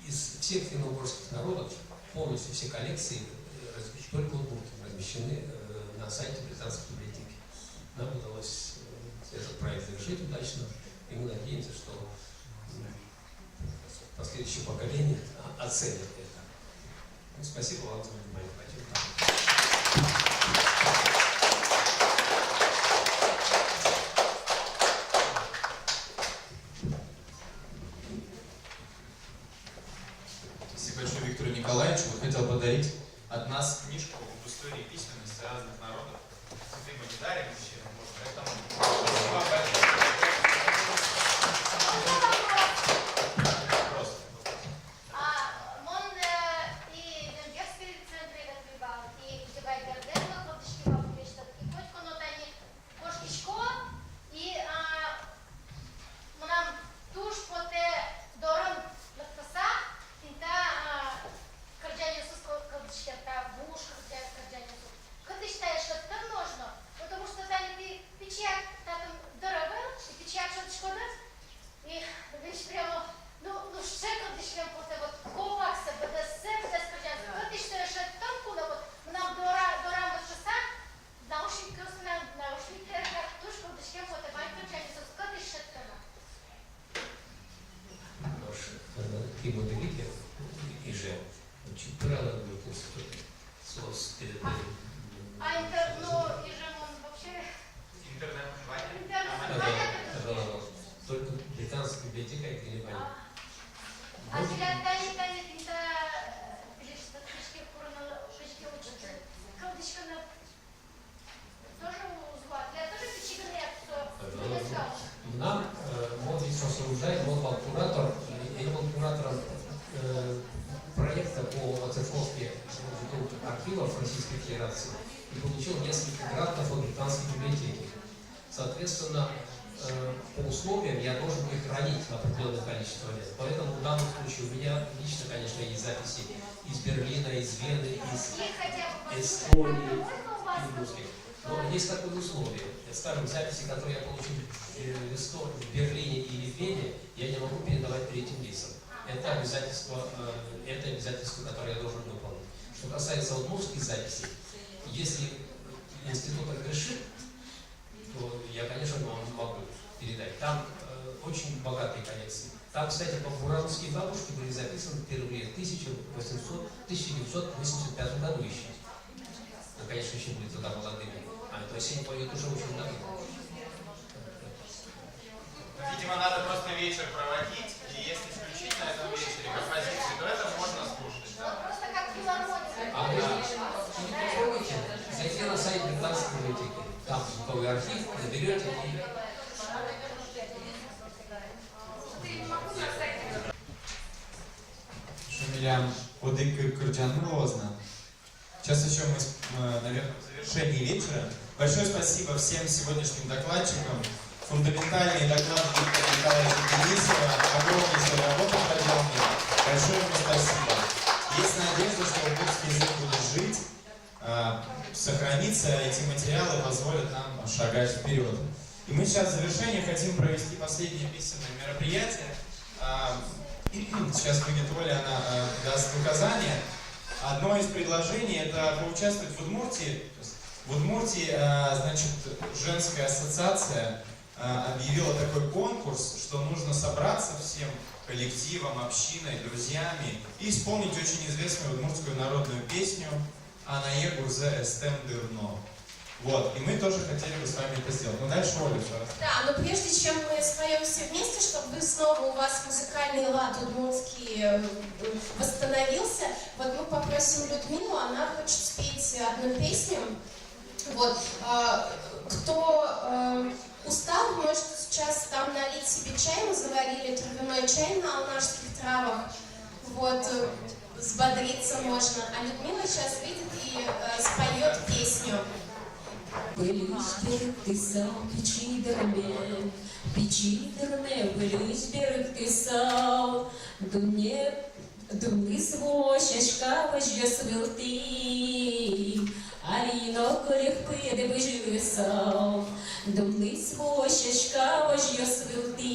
из всех финно-угорских народов полностью все коллекции только удмуртам размещены на сайте британской библиотеки. Нам удалось этот проект завершить удачно, и мы надеемся, что последующее поколение оценит это. Ну, спасибо вам за внимание. Спасибо большое Виктору Николаевичу. Вот хотел подарить от нас книжку об истории письменности разных народов. Цветы мы не дарим мужчинам, поэтому спасибо большое. Просто. Ну, и же он вообще... Интернет-проживание. Это только британская библиотека, это не понятно. А для Тани Пинта, что книжки учат, колдочка на... Тоже узла, для тоже печиганы, Нам, вот здесь рассуждает, он был куратор, я был куратором проекта по оцифровке архивов Российской Федерации и получил несколько грантов от британской библиотеки. Соответственно, по условиям я должен их хранить определенное количество лет. Поэтому в данном случае у меня лично, конечно, есть записи из Берлина, из Вены, из Эстонии, из русских. Но есть такое условие. Скажем, записи, которые я получил в Берлине или в Вене, я не могу передавать третьим лицам. Это обязательство, которое я должен выполнить. Что касается удмуртских записей, если институт разрешит, то я, конечно, вам могу передать. Там очень богатые коллекции. Там, кстати, по-буранские бабушки были записаны впервые в 1985 году еще. Ну, конечно, еще были тогда молодыми. То есть они поют уже очень много. Видимо, надо просто вечер проводить, и если включить на этом вечере композицию, то это можно слушать. Просто как филармония. А вы не попробуйте зайти на сайт британской библиотеки. Там звуковой архив, наберете и... Шумилям Одык Курджанлозна. Сейчас еще мы, наверное, в завершении вечера. Большое спасибо всем сегодняшним докладчикам. Фундаментальный доклад Виктора Николаевича Денисова. Огромнейшая работа проделана. Большое ему спасибо. Есть надежда, что удмуртский язык будет жить, сохраниться, эти материалы позволят нам шагать вперед. И мы сейчас в завершение хотим провести последнее письменное мероприятие. Сейчас выйдет Оля, она даст указания. Одно из предложений – это поучаствовать в Удмуртии. В Удмуртии, значит, женская ассоциация объявила такой конкурс, что нужно собраться всем коллективом, общиной, друзьями и исполнить очень известную удмуртскую народную песню «Анае Гурзе Эстем Дырно». Вот, и мы тоже хотели бы с вами это сделать. Ну дальше Оля, пожалуйста. Да, но прежде чем мы споем все вместе, чтобы снова у вас музыкальный лад удмуртский восстановился, вот мы попросим Людмилу, она хочет спеть одну песню. Вот, кто устал, может сейчас там налить себе чай, мы заварили травяной чай на алнашских травах, вот, взбодриться можно. А Людмила сейчас выйдет и споет песню. Пылюсь берег ты сам, печи дырме, пылюсь берег ты сам, думни свой шашка возьмёсвил ты, алино колех пыды выживы сам, думни свой шашка возьмёсвил ты,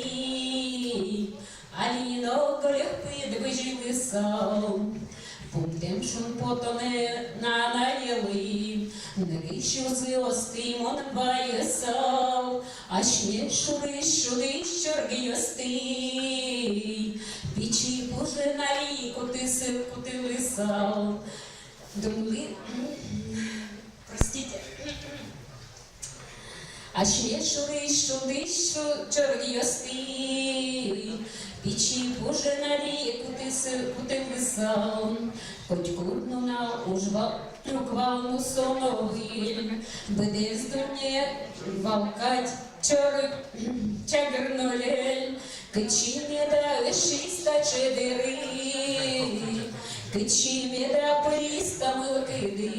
алино колех пыды выживы сам. Пунктем шум потоне на наели, навіщо зв'язки мон баясав, аж не шуди щоргіости, пічі боже на ріку ти силку ти лисав, думли, простите, аж не шуди щоргіости, пічі боже на ріку ти силку ти лисав, хоч курну на ужва, руквалну сонові, буде здурне валкать чагернолель, кичі меда шіста чедери, кичі меда писта милкиди,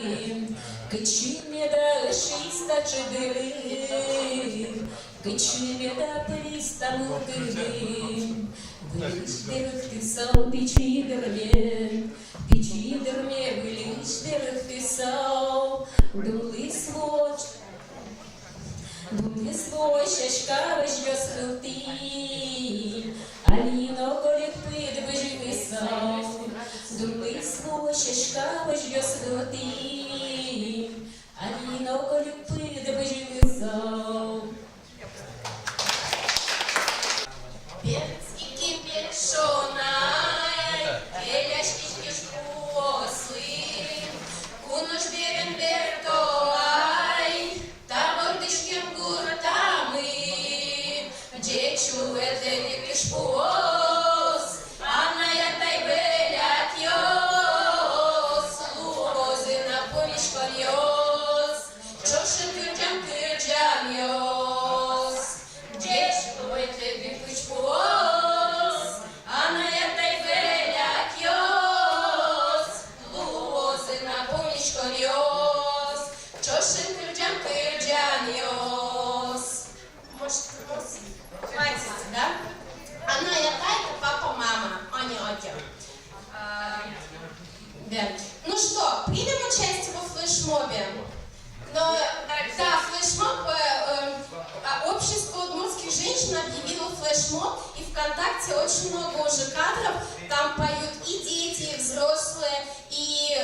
кичі меда шіста чедери, кичі меда писта милкиди, вилиш берегти сам пічі дерме, пічі дерме, вилиш берегти сам, думли свой шашка возьмёсвил ты, алино колех пыды выживы сам, думли свой шашка возьмёсвил ты, алино колех пыды выживы сам. Перцки пешонай, эляшки шкослы, кунуш берен берто. Чошин кырджан кырджаниос. Может, хватит, да? Она якайка, папа, мама. Они отец. Да. Ну что, примем участие во флешмобе? Но, да, флешмоб, общество удмуртских женщин объявило флешмоб, и ВКонтакте очень много уже кадров, там поют и дети, и взрослые, и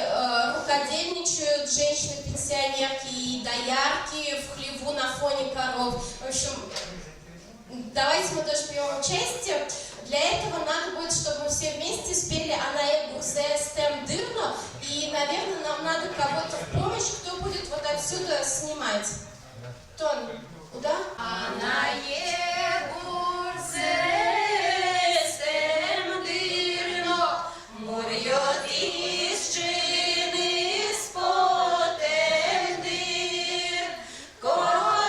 рукодельничают женщины-пенсионерки, и доярки в хлеву на фоне коров. В общем, давайте мы тоже примем участие. Для этого надо будет, чтобы мы все вместе спели «Анаэ Гурзе Стем Дырно», и, наверное, нам надо кого-то в помощь, кто будет вот отсюда снимать. Тон, куда? Анаэ Гурзе Стем Дырно, мурьет из чины спотем дыр, коркаш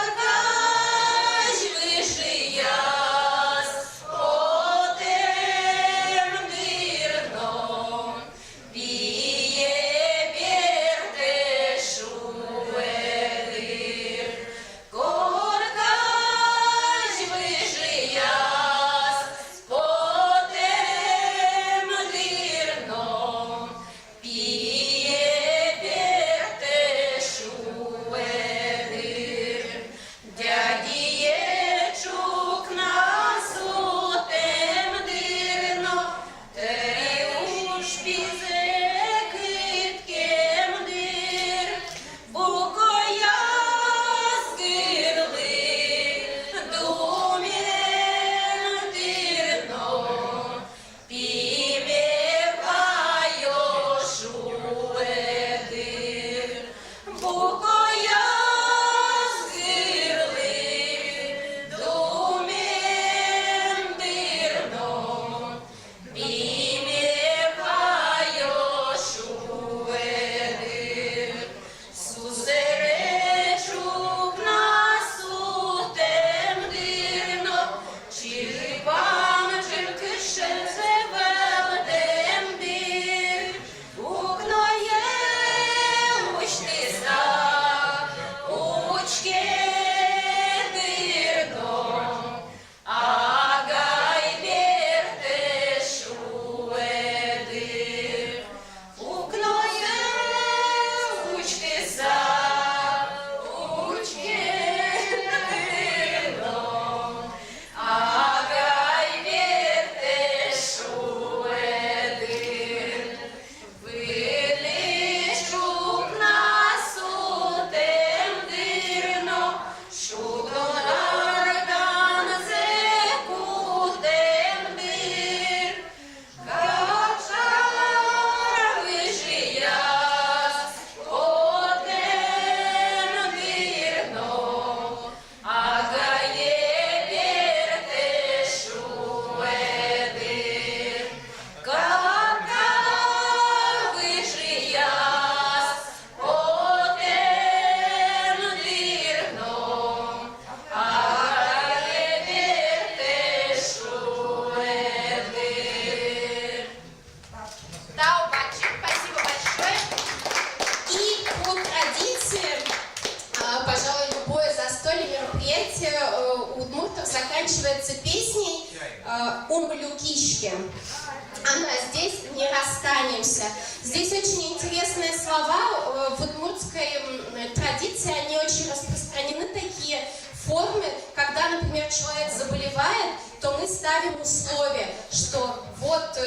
выжияс, потем дырно, пие берте шуэдыр, коркаш выжияс, потем дырно, пие берте шуэдыр, дядие чук насу тем дырно, териуш пизек иткем дыр, букояс гырлы, думен дырно, пимеваю шуэдыр, букояс гырлы, думен дырно, пимеваю шуэдыр, сузеречук насу тем дырно, чирпам чиркышен зевел тем дыр, укное учтиса, учке дырно, агай берте шуэдыр, укное учтиса, учке дырно, агай берте шуэдыр, вылечук насу тем дырно, шугонарган зеку тем дыр, качара выжияс, потем дырно, агае берте шуэдыр, качара выжияс, потем дырно, агае берте шуэдыр. Таубачик, спасибо большое. И по традиции, пожалуй, любое застолье, мероприятие у удмуртов заканчивается песней «Умблюкишки». Она здесь «Не расстанемся». Здесь очень интересные слова. В удмуртской традиции они очень распространены, такие формы, когда, например, человек заболевает, то мы ставим условие, что вот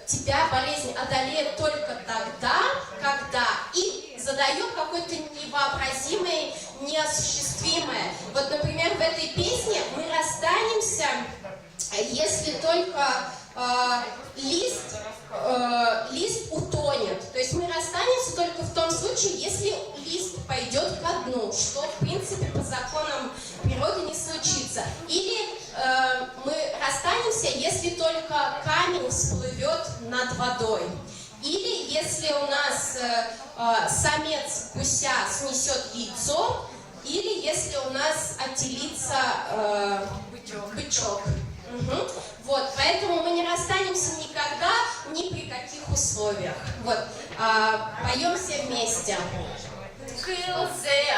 тебя болезнь одолеет только тогда, когда, и задаем какое-то невообразимое, неосуществимое. Вот, например, в этой песне мы расстанемся, если только лист утонет. То есть мы расстанемся только в том случае, если лист пойдет ко дну, что в принципе по законам природы не случится. Или мы расстанемся, если только камень всплывет над водой. Или если у нас самец гуся снесет яйцо, или если у нас отелится бычок. Угу. Вот, поэтому мы не расстанемся никогда, ни при каких условиях. Вот, поем все вместе. Кылзе